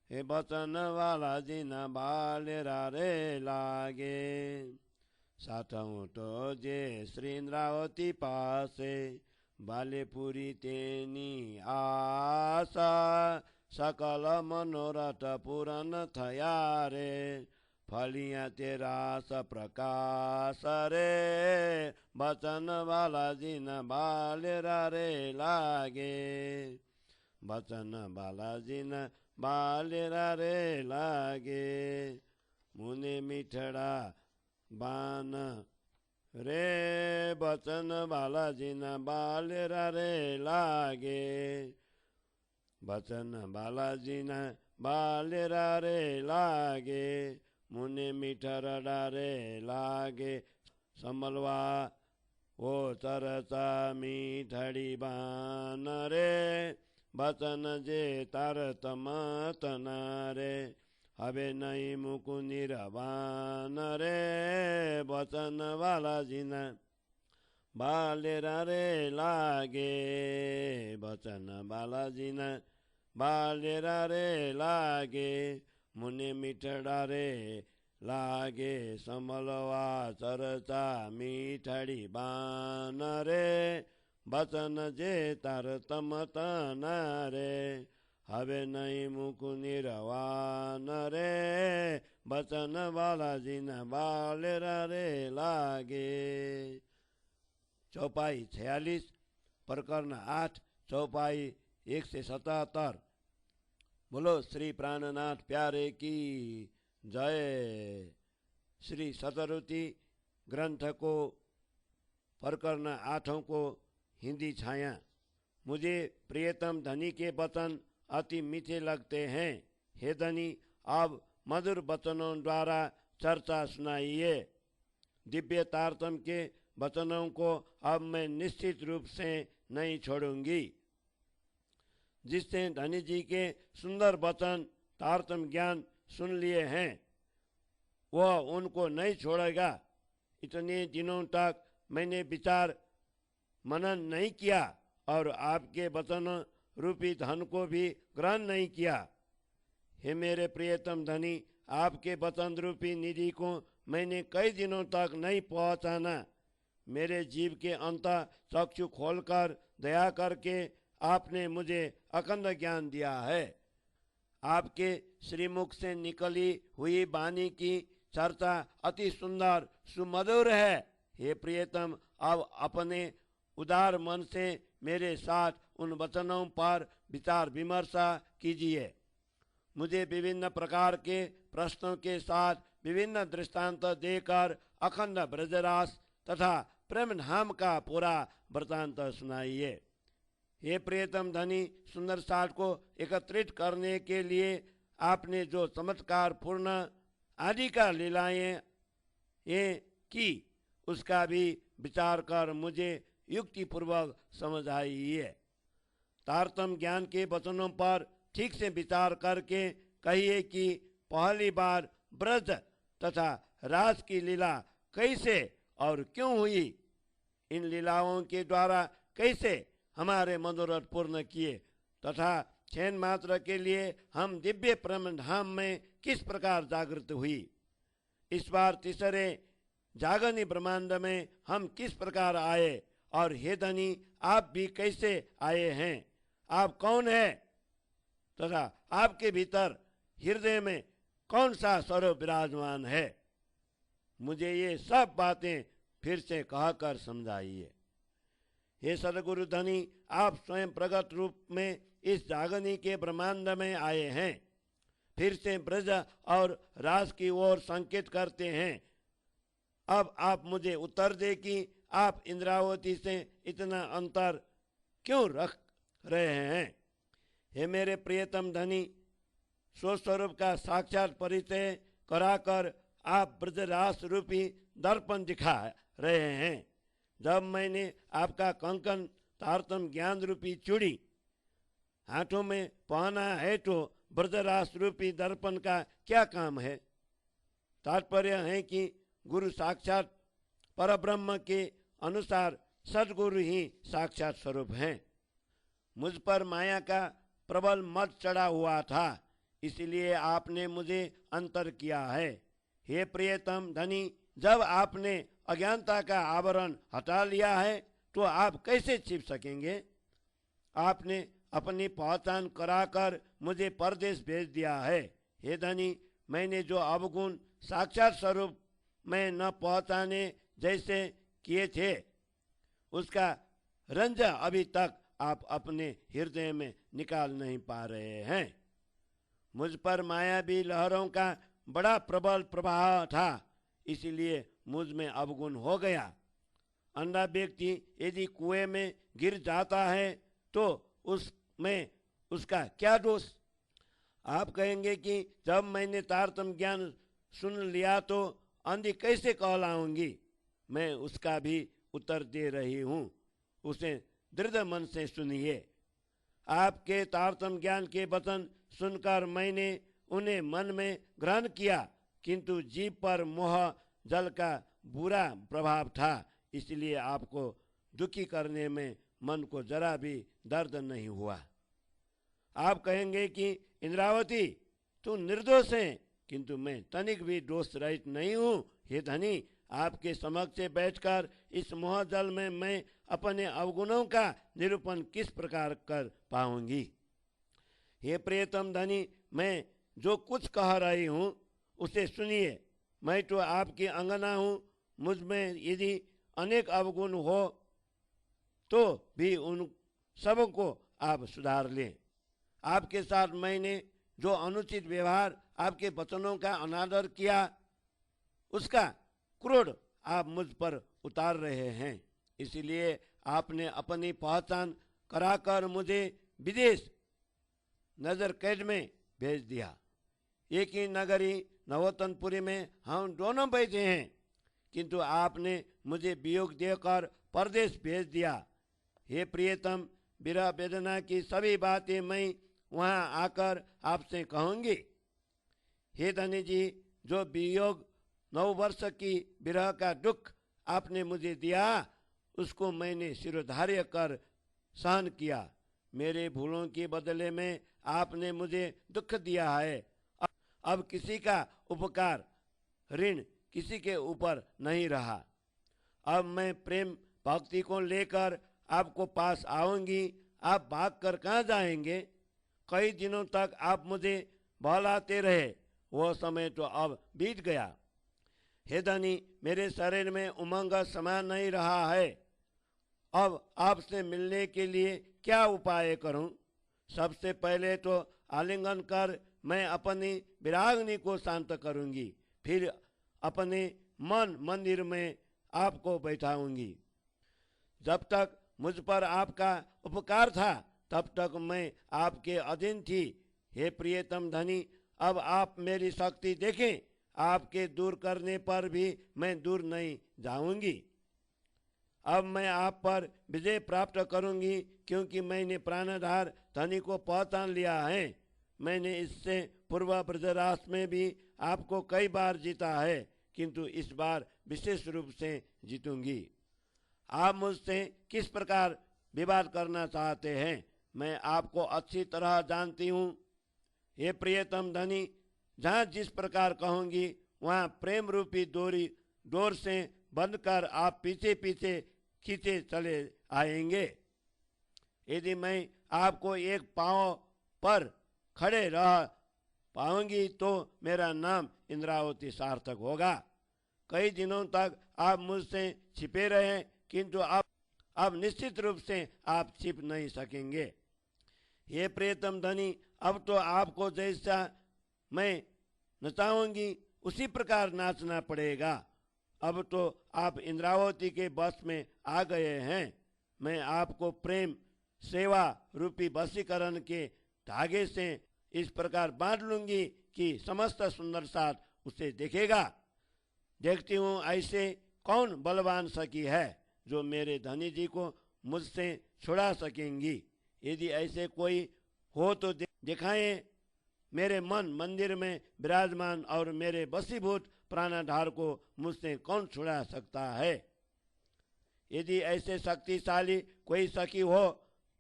હે બચન વાલાજીના બાલેરા રે લાગે સાઠું તો જે શ્રી ઇન્દ્રાવતી પાસે બાલેપુરી તેની આશા સકલ મનોરથ પૂરન થયા રે ફલિયા તેરા પ્રકાશ રે બચન બાલાજીના બાલેરા રે લાગે બચન બાલાજીના બાલેરા રે લાગે મુને મીઠડા બાન રે બચન બાલાજીના બાલેરા રે લાગે બચન બાલાજીના બાલેરા રે લાગે મુને મીઠરડા રે લાગે સમલવા ઓ ચરચા મીઠડી બાન રે બચન જે તાર તમતના રે હવે નહીં મૂકું નિરવાન રે બચન વાલાજીના બાલેરા રે લાગે બચન બાલાજીના बालेरा रे लागे मुनि मीठड़ा रे लागे समलवा चरचा मीठड़ी बान रे बचन जे तार तम तना रे हवे नहीं मुकु निरवान रे बचन बालाजी न बालेरा रे लागे। चौपाई 46 प्रकरण 8 चौपाई 177। बोलो श्री प्राणनाथ प्यारे की जय। श्री शतरुति ग्रंथ को प्रकरण 8 को हिंदी छाया। मुझे प्रियतम धनी के वचन अति मीठे लगते हैं। हे धनी, अब मधुर वचनों द्वारा चर्चा सुनाइए। दिव्य तारतम के वचनों को अब मैं निश्चित रूप से नहीं छोड़ूंगी। जिससे धनी जी के सुंदर वचन तारतम ज्ञान सुन लिए हैं वह उनको नहीं छोड़ेगा। इतने दिनों तक मैंने विचार मनन नहीं किया और आपके वचन रूपी धन को भी ग्रहण नहीं किया। हे मेरे प्रियतम धनी, आपके वचन रूपी निधि को मैंने कई दिनों तक नहीं पहचाना। मेरे जीव के अंत चक्षु खोलकर दया करके आपने मुझे अखंड ज्ञान दिया है। आपके श्रीमुख से निकली हुई वाणी की चर्चा अति सुंदर सुमधुर है। हे प्रियतम, अब अपने उदार मन से मेरे साथ उन वचनों पर विचार विमर्श कीजिए। मुझे विभिन्न प्रकार के प्रश्नों के साथ विभिन्न दृष्टांत देकर अखंड ब्रजरास तथा प्रेम धाम का पूरा वृतांत सुनाइए। हे प्रियतम धनी, सुंदर साठ को एकत्रित करने के लिए आपने जो चमत्कार पूर्ण आदि का लीलाएं ये की उसका भी विचार कर मुझे युक्ति पूर्वक समझ आइए। तारतम ज्ञान के वचनों पर ठीक से विचार करके कहिए कि पहली बार ब्रज तथा रास की लीला कैसे और क्यों हुई। इन लीलाओं के द्वारा कैसे हमारे मनोरथ पूर्ण किए तथा क्षण मात्र के लिए हम दिव्य परम धाम में किस प्रकार जागृत हुई। इस बार तीसरे जागनी ब्रह्मांड में हम किस प्रकार आए और हे धनी, आप भी कैसे आए हैं। आप कौन है तथा आपके भीतर हृदय में कौन सा स्वरूप विराजमान है। मुझे ये सब बातें फिर से कहकर समझाइए। हे सदगुरु धनी, आप स्वयं प्रगट रूप में इस जागनी के ब्रह्मांड में आए हैं। फिर से ब्रज और रास की ओर संकेत करते हैं। अब आप मुझे उत्तर दे कि आप इंद्रावती से इतना अंतर क्यों रख रहे हैं। हे मेरे प्रियतम धनी, स्वस्वरूप का साक्षात परिचय कराकर आप ब्रजरास रूपी दर्पण दिखा रहे हैं। जब मैंने आपका कंकन तारतम ज्ञान रूपी चूड़ी हाथों में पहना है तो ब्रजरास रूपी दर्पण का क्या काम है। तात्पर्य है कि गुरु साक्षात परब्रह्म के अनुसार सदगुरु ही साक्षात स्वरूप हैं। मुझ पर माया का प्रबल मद चढ़ा हुआ था, इसलिए आपने मुझे अंतर किया है। हे प्रियतम धनी, जब आपने अज्ञानता का आवरण हटा लिया है तो आप कैसे छिप सकेंगे। आपने अपनी पहचान कराकर मुझे परदेश भेज दिया है। हे धनी, मैंने जो अवगुण साक्षात स्वरूप में न पहचाने जैसे किए थे उसका रंज अभी तक आप अपने हृदय में निकाल नहीं पा रहे हैं। मुझ पर मायावी लहरों का बड़ा प्रबल प्रभाव था, इसलिए मुझ में अवगुण हो गया। अंधा व्यक्ति यदि कुएं में गिर जाता है तो उसमें उसका क्या दोष। आप कहेंगे कि जब मैंने तारतम ज्ञान सुन लिया तो अंधी कैसे कहलाऊंगी। मैं उसका भी उत्तर दे रही हूँ, उसे दृढ़ मन से सुनिए। आपके तारतम ज्ञान के वचन सुनकर मैंने उन्हें मन में ग्रहण किया, किंतु जीव पर मोह जल का बुरा प्रभाव था, इसलिए आपको दुखी करने में मन को जरा भी दर्द नहीं हुआ। आप कहेंगे कि इंद्रावती तू निर्दोष है, किंतु मैं तनिक भी दोष रहित नहीं हूँ। हे धनी, आपके समक्ष बैठकर इस मोहजल में मैं अपने अवगुणों का निरूपण किस प्रकार कर पाऊंगी। हे प्रियतम धनी, मैं जो कुछ कह रही हूँ उसे सुनिए। मैं तो आपकी अंगना हूँ, मुझ में यदि अनेक अवगुण हो तो भी उन सबको आप सुधार लें। आपके साथ मैंने जो अनुचित व्यवहार, आपके वचनों का अनादर किया, उसका क्रोध आप मुझ पर उतार रहे हैं। इसलिए आपने अपनी पहचान कराकर मुझे विदेश नजर कैद में भेज दिया। एक ही नगरी नवोतनपुरी में हम दोनों बैठे हैं, किंतु आपने मुझे वियोग देकर परदेश भेज दिया। हे प्रियतम, विरह वेदना की सभी बातें मैं वहाँ आकर आपसे कहूँगी। हे धनी जी, जो वियोग 9 वर्ष की विरह का दुख आपने मुझे दिया, उसको मैंने शिरोधार्य कर सहन किया। मेरे भूलों के बदले में आपने मुझे दुख दिया है। अब किसी का उपकार ऋण किसी के ऊपर नहीं रहा। अब मैं प्रेम भक्ति को लेकर आपको पास आऊंगी। आप भाग कर कहाँ जाएंगे? कई दिनों तक आप मुझे बहलाते रहे, वह समय तो अब बीत गया। हे धनी, मेरे शरीर में उमंग समा नहीं रहा है। अब आपसे मिलने के लिए क्या उपाय करूं? सबसे पहले तो आलिंगन कर मैं अपनी विरागनी को शांत करूंगी, फिर अपने मन मंदिर में आपको बैठाऊंगी। जब तक मुझ पर आपका उपकार था, तब तक मैं आपके अधीन थी। हे प्रियतम धनी, अब आप मेरी शक्ति देखें। आपके दूर करने पर भी मैं दूर नहीं जाऊंगी। अब मैं आप पर विजय प्राप्त करूंगी, क्योंकि मैंने प्राणधार धनी को पहचान लिया है। मैंने इससे पूर्व ब्रजराज में भी आपको कई बार जीता है, किंतु इस बार विशेष रूप से जीतूंगी। आप मुझसे किस प्रकार विवाद करना चाहते हैं, मैं आपको अच्छी तरह जानती हूँ। हे प्रियतम धनी, जहाँ जिस प्रकार कहूँगी वहाँ प्रेम रूपी डोर से बंधकर आप पीछे पीछे खींचे चले आएंगे। यदि मैं आपको एक पांव पर खड़े रह पाऊंगी तो मेरा नाम इंद्रावती सार्थक होगा। कई दिनों तक आप मुझसे छिपे रहे, किंतु अब निश्चित रूप से आप छिप नहीं सकेंगे। ये प्रियतम धनी, अब तो आपको जैसा मैं नचाऊंगी उसी प्रकार नाचना पड़ेगा। अब तो आप इंद्रावती के बस में आ गए हैं। मैं आपको प्रेम सेवा रूपी वशीकरण के धागे से इस प्रकार बांध लूंगी कि समस्त सुंदर साथ उसे देखेगा। देखती हूँ ऐसे कौन बलवान सखी है जो मेरे धनी जी को मुझसे छुड़ा सकेंगी। यदि ऐसे कोई हो तो दिखाएं। मेरे मन मंदिर में विराजमान और मेरे वशीभूत प्राणाधार को मुझसे कौन छुड़ा सकता है। यदि ऐसे शक्तिशाली कोई सखी हो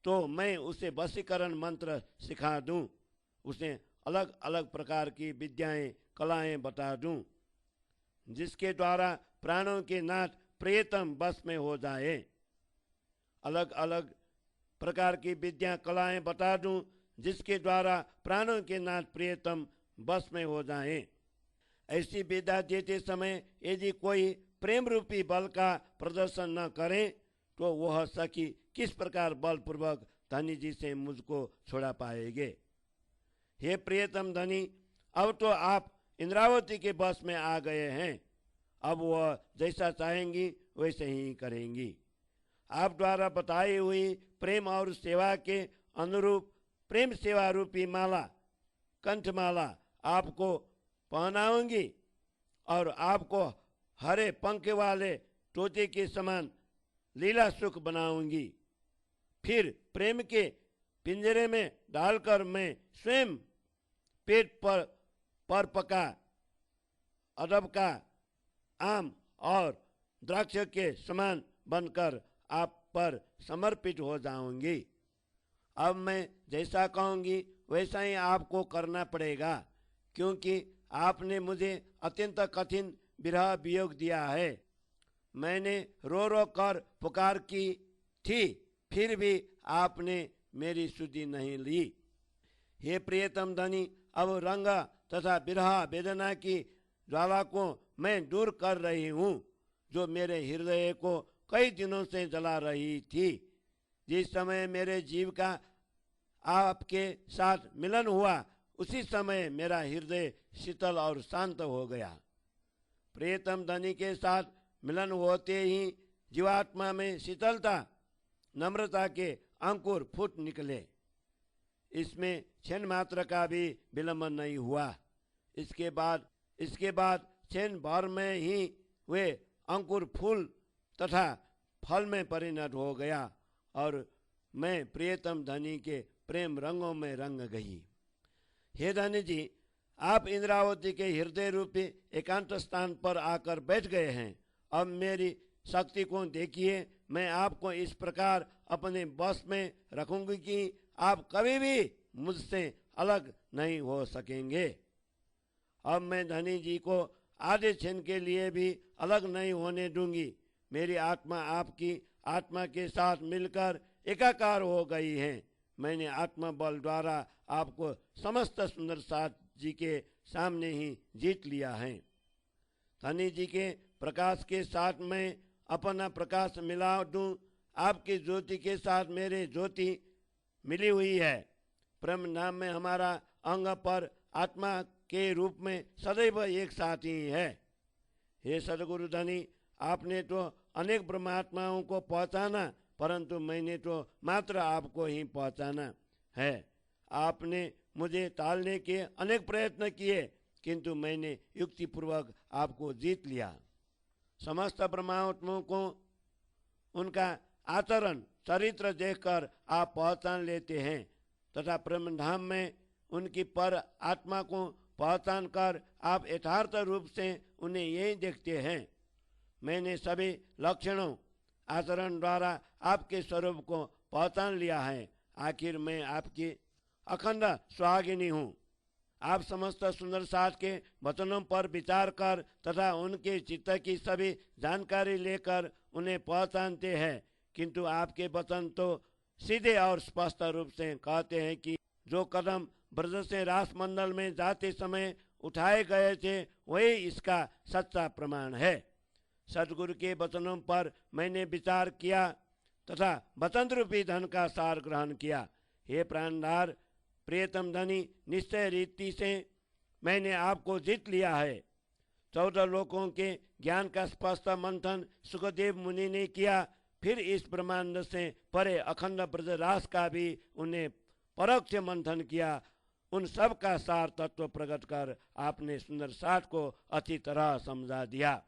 तो मैं उसे वशीकरण मंत्र सिखा दूं, उसे अलग अलग प्रकार की विद्याएं कलाएं बता दूं, जिसके द्वारा प्राणों के नाथ प्रियतम बस में हो जाए। अलग अलग प्रकार की विद्या कलाएं बता दूं, जिसके द्वारा प्राणों के नाथ प्रियतम बस में हो जाएं। ऐसी विद्या देते समय यदि कोई प्रेम रूपी बल का प्रदर्शन न करे तो वह सखी किस प्रकार बलपूर्वक धनी जी से मुझको छुड़ा पाएंगे। हे प्रियतम धनी, अब तो आप इंद्रावती के बस में आ गए हैं। अब वह जैसा चाहेंगी वैसे ही करेंगी। आप द्वारा बताई हुई प्रेम और सेवा के अनुरूप प्रेम सेवा रूपी माला, कंठमाला आपको पहनाऊंगी और आपको हरे पंख वाले तोते के समान लीला सुख बनाऊंगी। फिर प्रेम के पिंजरे में डालकर मैं स्वयं पेट पर पका अदब का आम और द्राक्ष के समान बनकर आप पर समर्पित हो जाऊंगी। अब मैं जैसा कहूँगी वैसा ही आपको करना पड़ेगा, क्योंकि आपने मुझे अत्यंत कठिन विरह वियोग दिया है। मैंने रो रो कर पुकार की थी, फिर भी आपने मेरी सुधि नहीं ली। हे प्रियतम धनी, अब रंग तथा विरह वेदना की ज्वाला को मैं दूर कर रही हूँ, जो मेरे हृदय को कई दिनों से जला रही थी। जिस समय मेरे जीव का आपके साथ मिलन हुआ, उसी समय मेरा हृदय शीतल और शांत हो गया। प्रियतम धनी के साथ मिलन होते ही जीवात्मा में शीतलता, नम्रता के अंकुर फूट निकले। इसमें क्षण मात्र का भी विलंब नहीं हुआ। इसके बाद क्षण भर में ही वे अंकुर फूल तथा फल में परिणत हो गया और मैं प्रियतम धनी के प्रेम रंगों में रंग गई। हे धनी जी, आप इंद्रावती के हृदय रूपी एकांत स्थान पर आकर बैठ गए हैं। अब मेरी शक्ति को देखिए, मैं आपको इस प्रकार अपने बस में रखूंगी कि आप कभी भी मुझसे अलग नहीं हो सकेंगे। अब मैं धनी जी को आधे क्षण के लिए भी अलग नहीं होने दूंगी। मेरी आत्मा आपकी आत्मा के साथ मिलकर एकाकार हो गई है। मैंने आत्मा बल द्वारा आपको समस्त सुंदर साथ जी के सामने ही जीत लिया है। धनी जी के प्रकाश के साथ मैं अपना प्रकाश मिला दूं। आपकी ज्योति के साथ मेरे ज्योति मिली हुई है। ब्रह्म नाम में हमारा अंग पर आत्मा के रूप में सदैव एक साथ ही है। हे सदगुरु धनी, आपने तो अनेक ब्रह्मात्माओं को पहचाना, परंतु मैंने तो मात्र आपको ही पहचाना है। आपने मुझे टालने के अनेक प्रयत्न किए, किंतु मैंने युक्तिपूर्वक आपको जीत लिया। समस्त ब्रह्मात्माओं को उनका आचरण चरित्र देखकर आप पहचान लेते हैं तथा ब्रह्मधाम में उनकी पर आत्मा को पहचान कर आप यथार्थ रूप से उन्हें यही देखते हैं। मैंने सभी लक्षणों आचरण द्वारा आपके स्वरूप को पहचान लिया है। आखिर मैं आपकी अखंड सुहागिनी हूँ। आप समस्त सुंदर साथ के वचनों पर विचार कर तथा उनके चित्त की सभी जानकारी लेकर उन्हें पहचानते हैं, किंतु आपके वचन तो सीधे और स्पष्ट रूप से कहते हैं कि जो कदम ब्रज से रास मंडल में जाते समय उठाए गए थे, वही इसका सच्चा प्रमाण है। सदगुरु के वचनों पर मैंने विचार किया तथा वचन रूपी धन का सार ग्रहण किया। हे प्राणधार प्रियतम धनी, निश्चय रीति से मैंने आपको जीत लिया है। 14 लोकों के ज्ञान का स्पष्ट मंथन सुखदेव मुनि ने किया। फिर इस ब्रह्मांड से परे अखंड ब्रजरास का भी उन्हें परोक्ष मंथन किया। उन सब का सार तत्व प्रकट कर आपने सुंदर साथ को अच्छी तरह समझा दिया।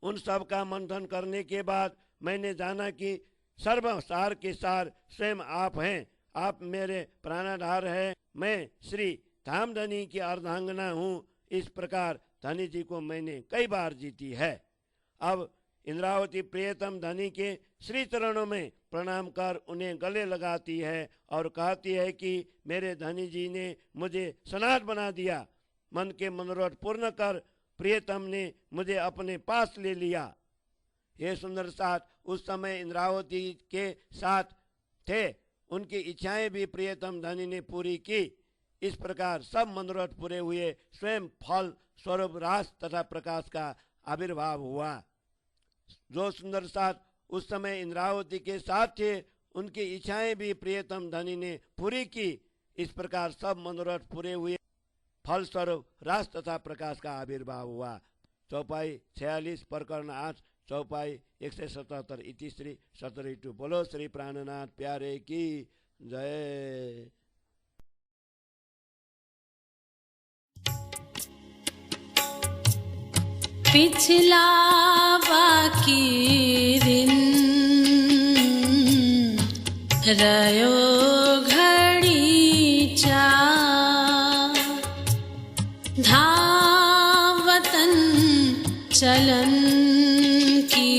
उन सब का मंथन करने के बाद मैंने जाना कि सर्व सार के सार स्वयं आप हैं। आप मेरे प्राणाधार हैं। मैं श्री धामधनी की अर्धांगना हूँ। इस प्रकार धनी जी को मैंने कई बार जीती है। अब इंद्रावती प्रियतम धनी के श्री चरणों में प्रणाम कर उन्हें गले लगाती है और कहती है कि मेरे धनी जी ने मुझे सनाथ बना दिया। मन के मनोरथ पूर्ण कर प्रियतम ने मुझे अपने पास ले लिया। ये सुंदर साथ उस समय इंद्रावती के साथ थे। उनकी इच्छाएं भी प्रियतम धनी ने पूरी की। इस प्रकार सब मनोरथ पूरे हुए। स्वयं फल स्वरूप रास तथा प्रकाश का आविर्भाव हुआ। जो सुंदर साथ उस समय इंद्रावती के साथ थे, उनकी इच्छाएं भी प्रियतम धनी ने पूरी की। इस प्रकार सब मनोरथ पूरे हुए। फल स्वरूप रास तथा प्रकाश का आविर्भाव हुआ। चौपाई 46 प्रकरण 8 चौपाई 177 इति श्री सतरिटु। बोलो श्री प्राणनाथ प्यारे की जय। पिछला बाकी दिन रयो घड़ी चा धावतन चलन की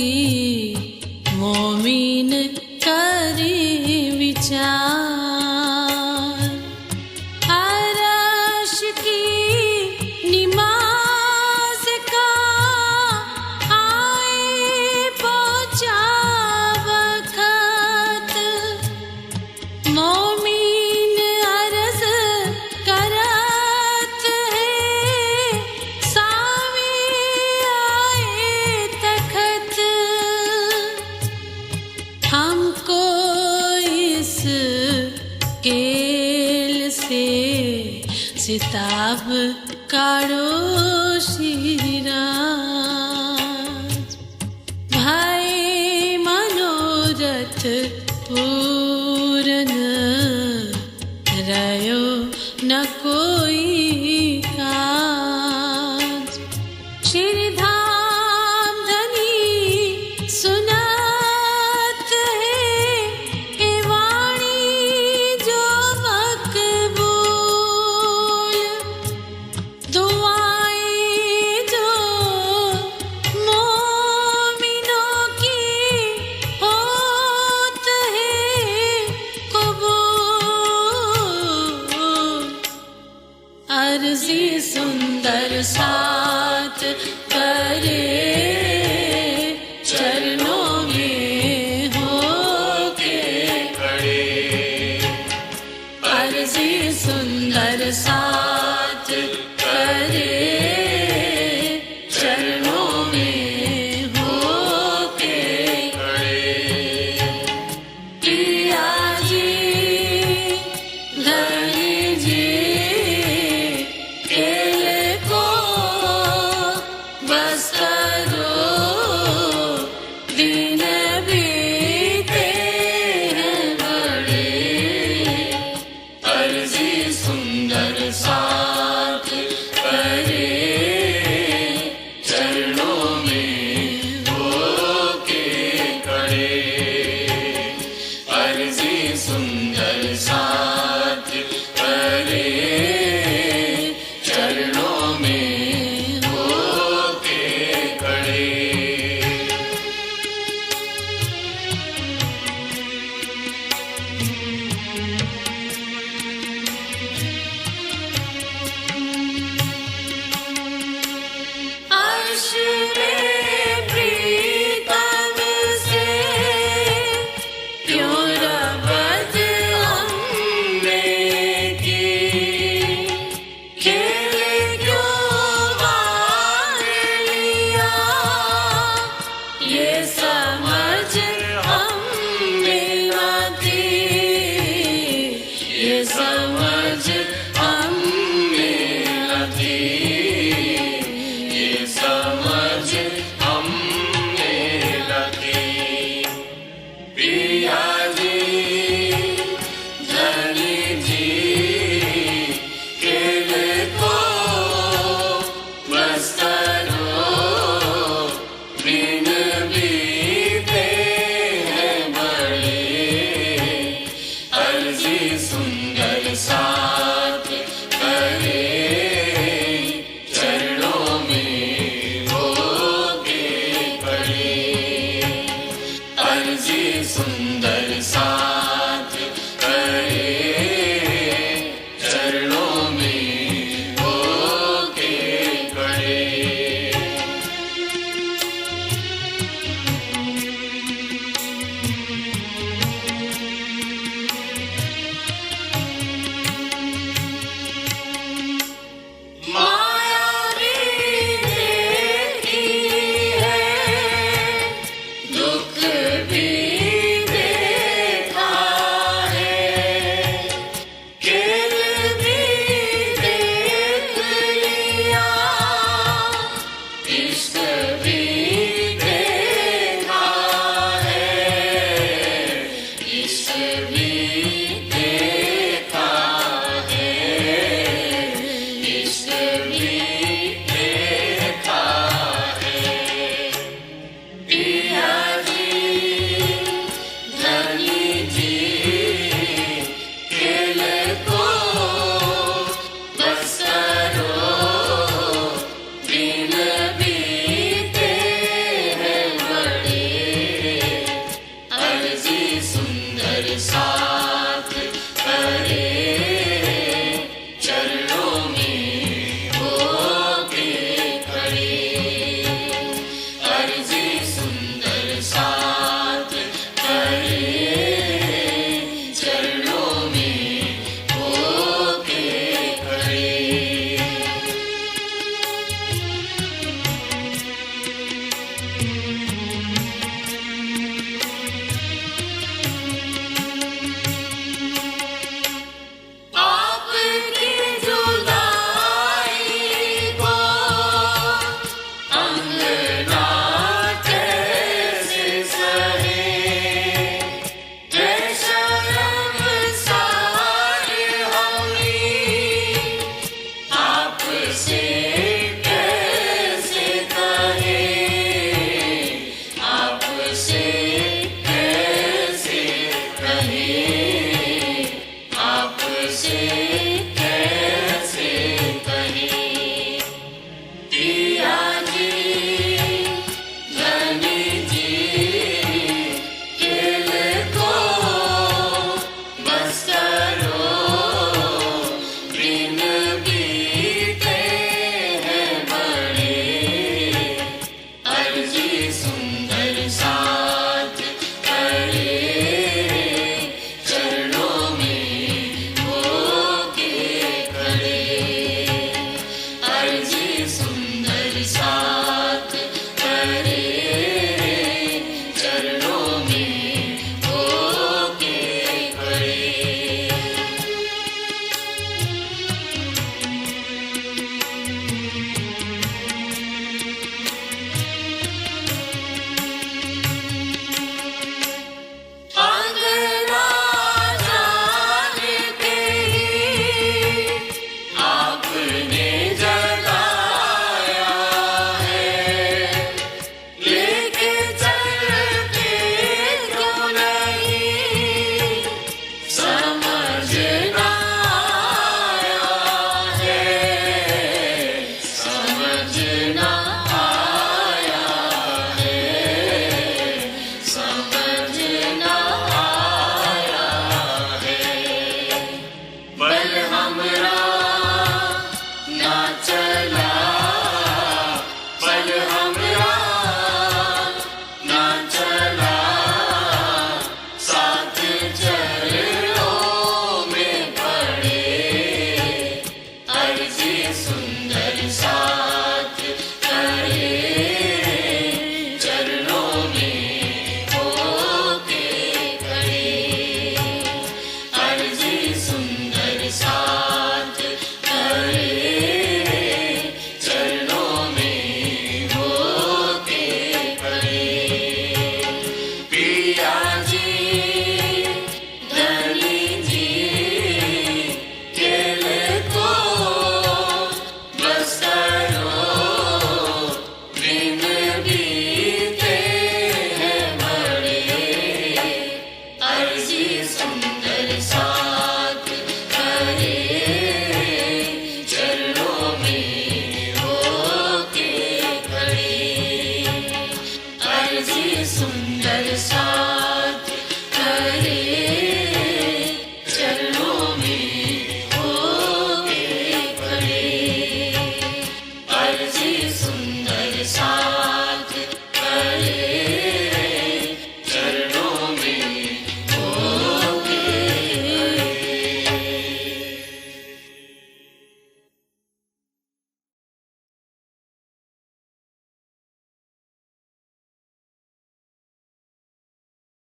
मोमिन करे विचार। से सिताब काढ़ो श्रीराज। भाई मनोरथ पूरन रयो न कोई काज। श्री धाम धनी सुनात है ए वाणी जो मकबूल। दुआएं जो मोमिनों की होत है कबूल। अर्जी सुंदर साथ करे चरणों में होके खड़े। अर्जी सुंदर साथ करे चरणों में होके खड़े। प्रिया जी धनी जी केले को बस करो। दिन बीते हैं बड़े। अर्जी सुंदर साथ करे चरणों में होके खड़े। अर्जी सुंदर साथ करे चरणों में होके खड़े। अर्श में प्रीतम से क्यों रबत हमने की। खेल क्यों वार लिया ये समझ हमने न थी। ये समझ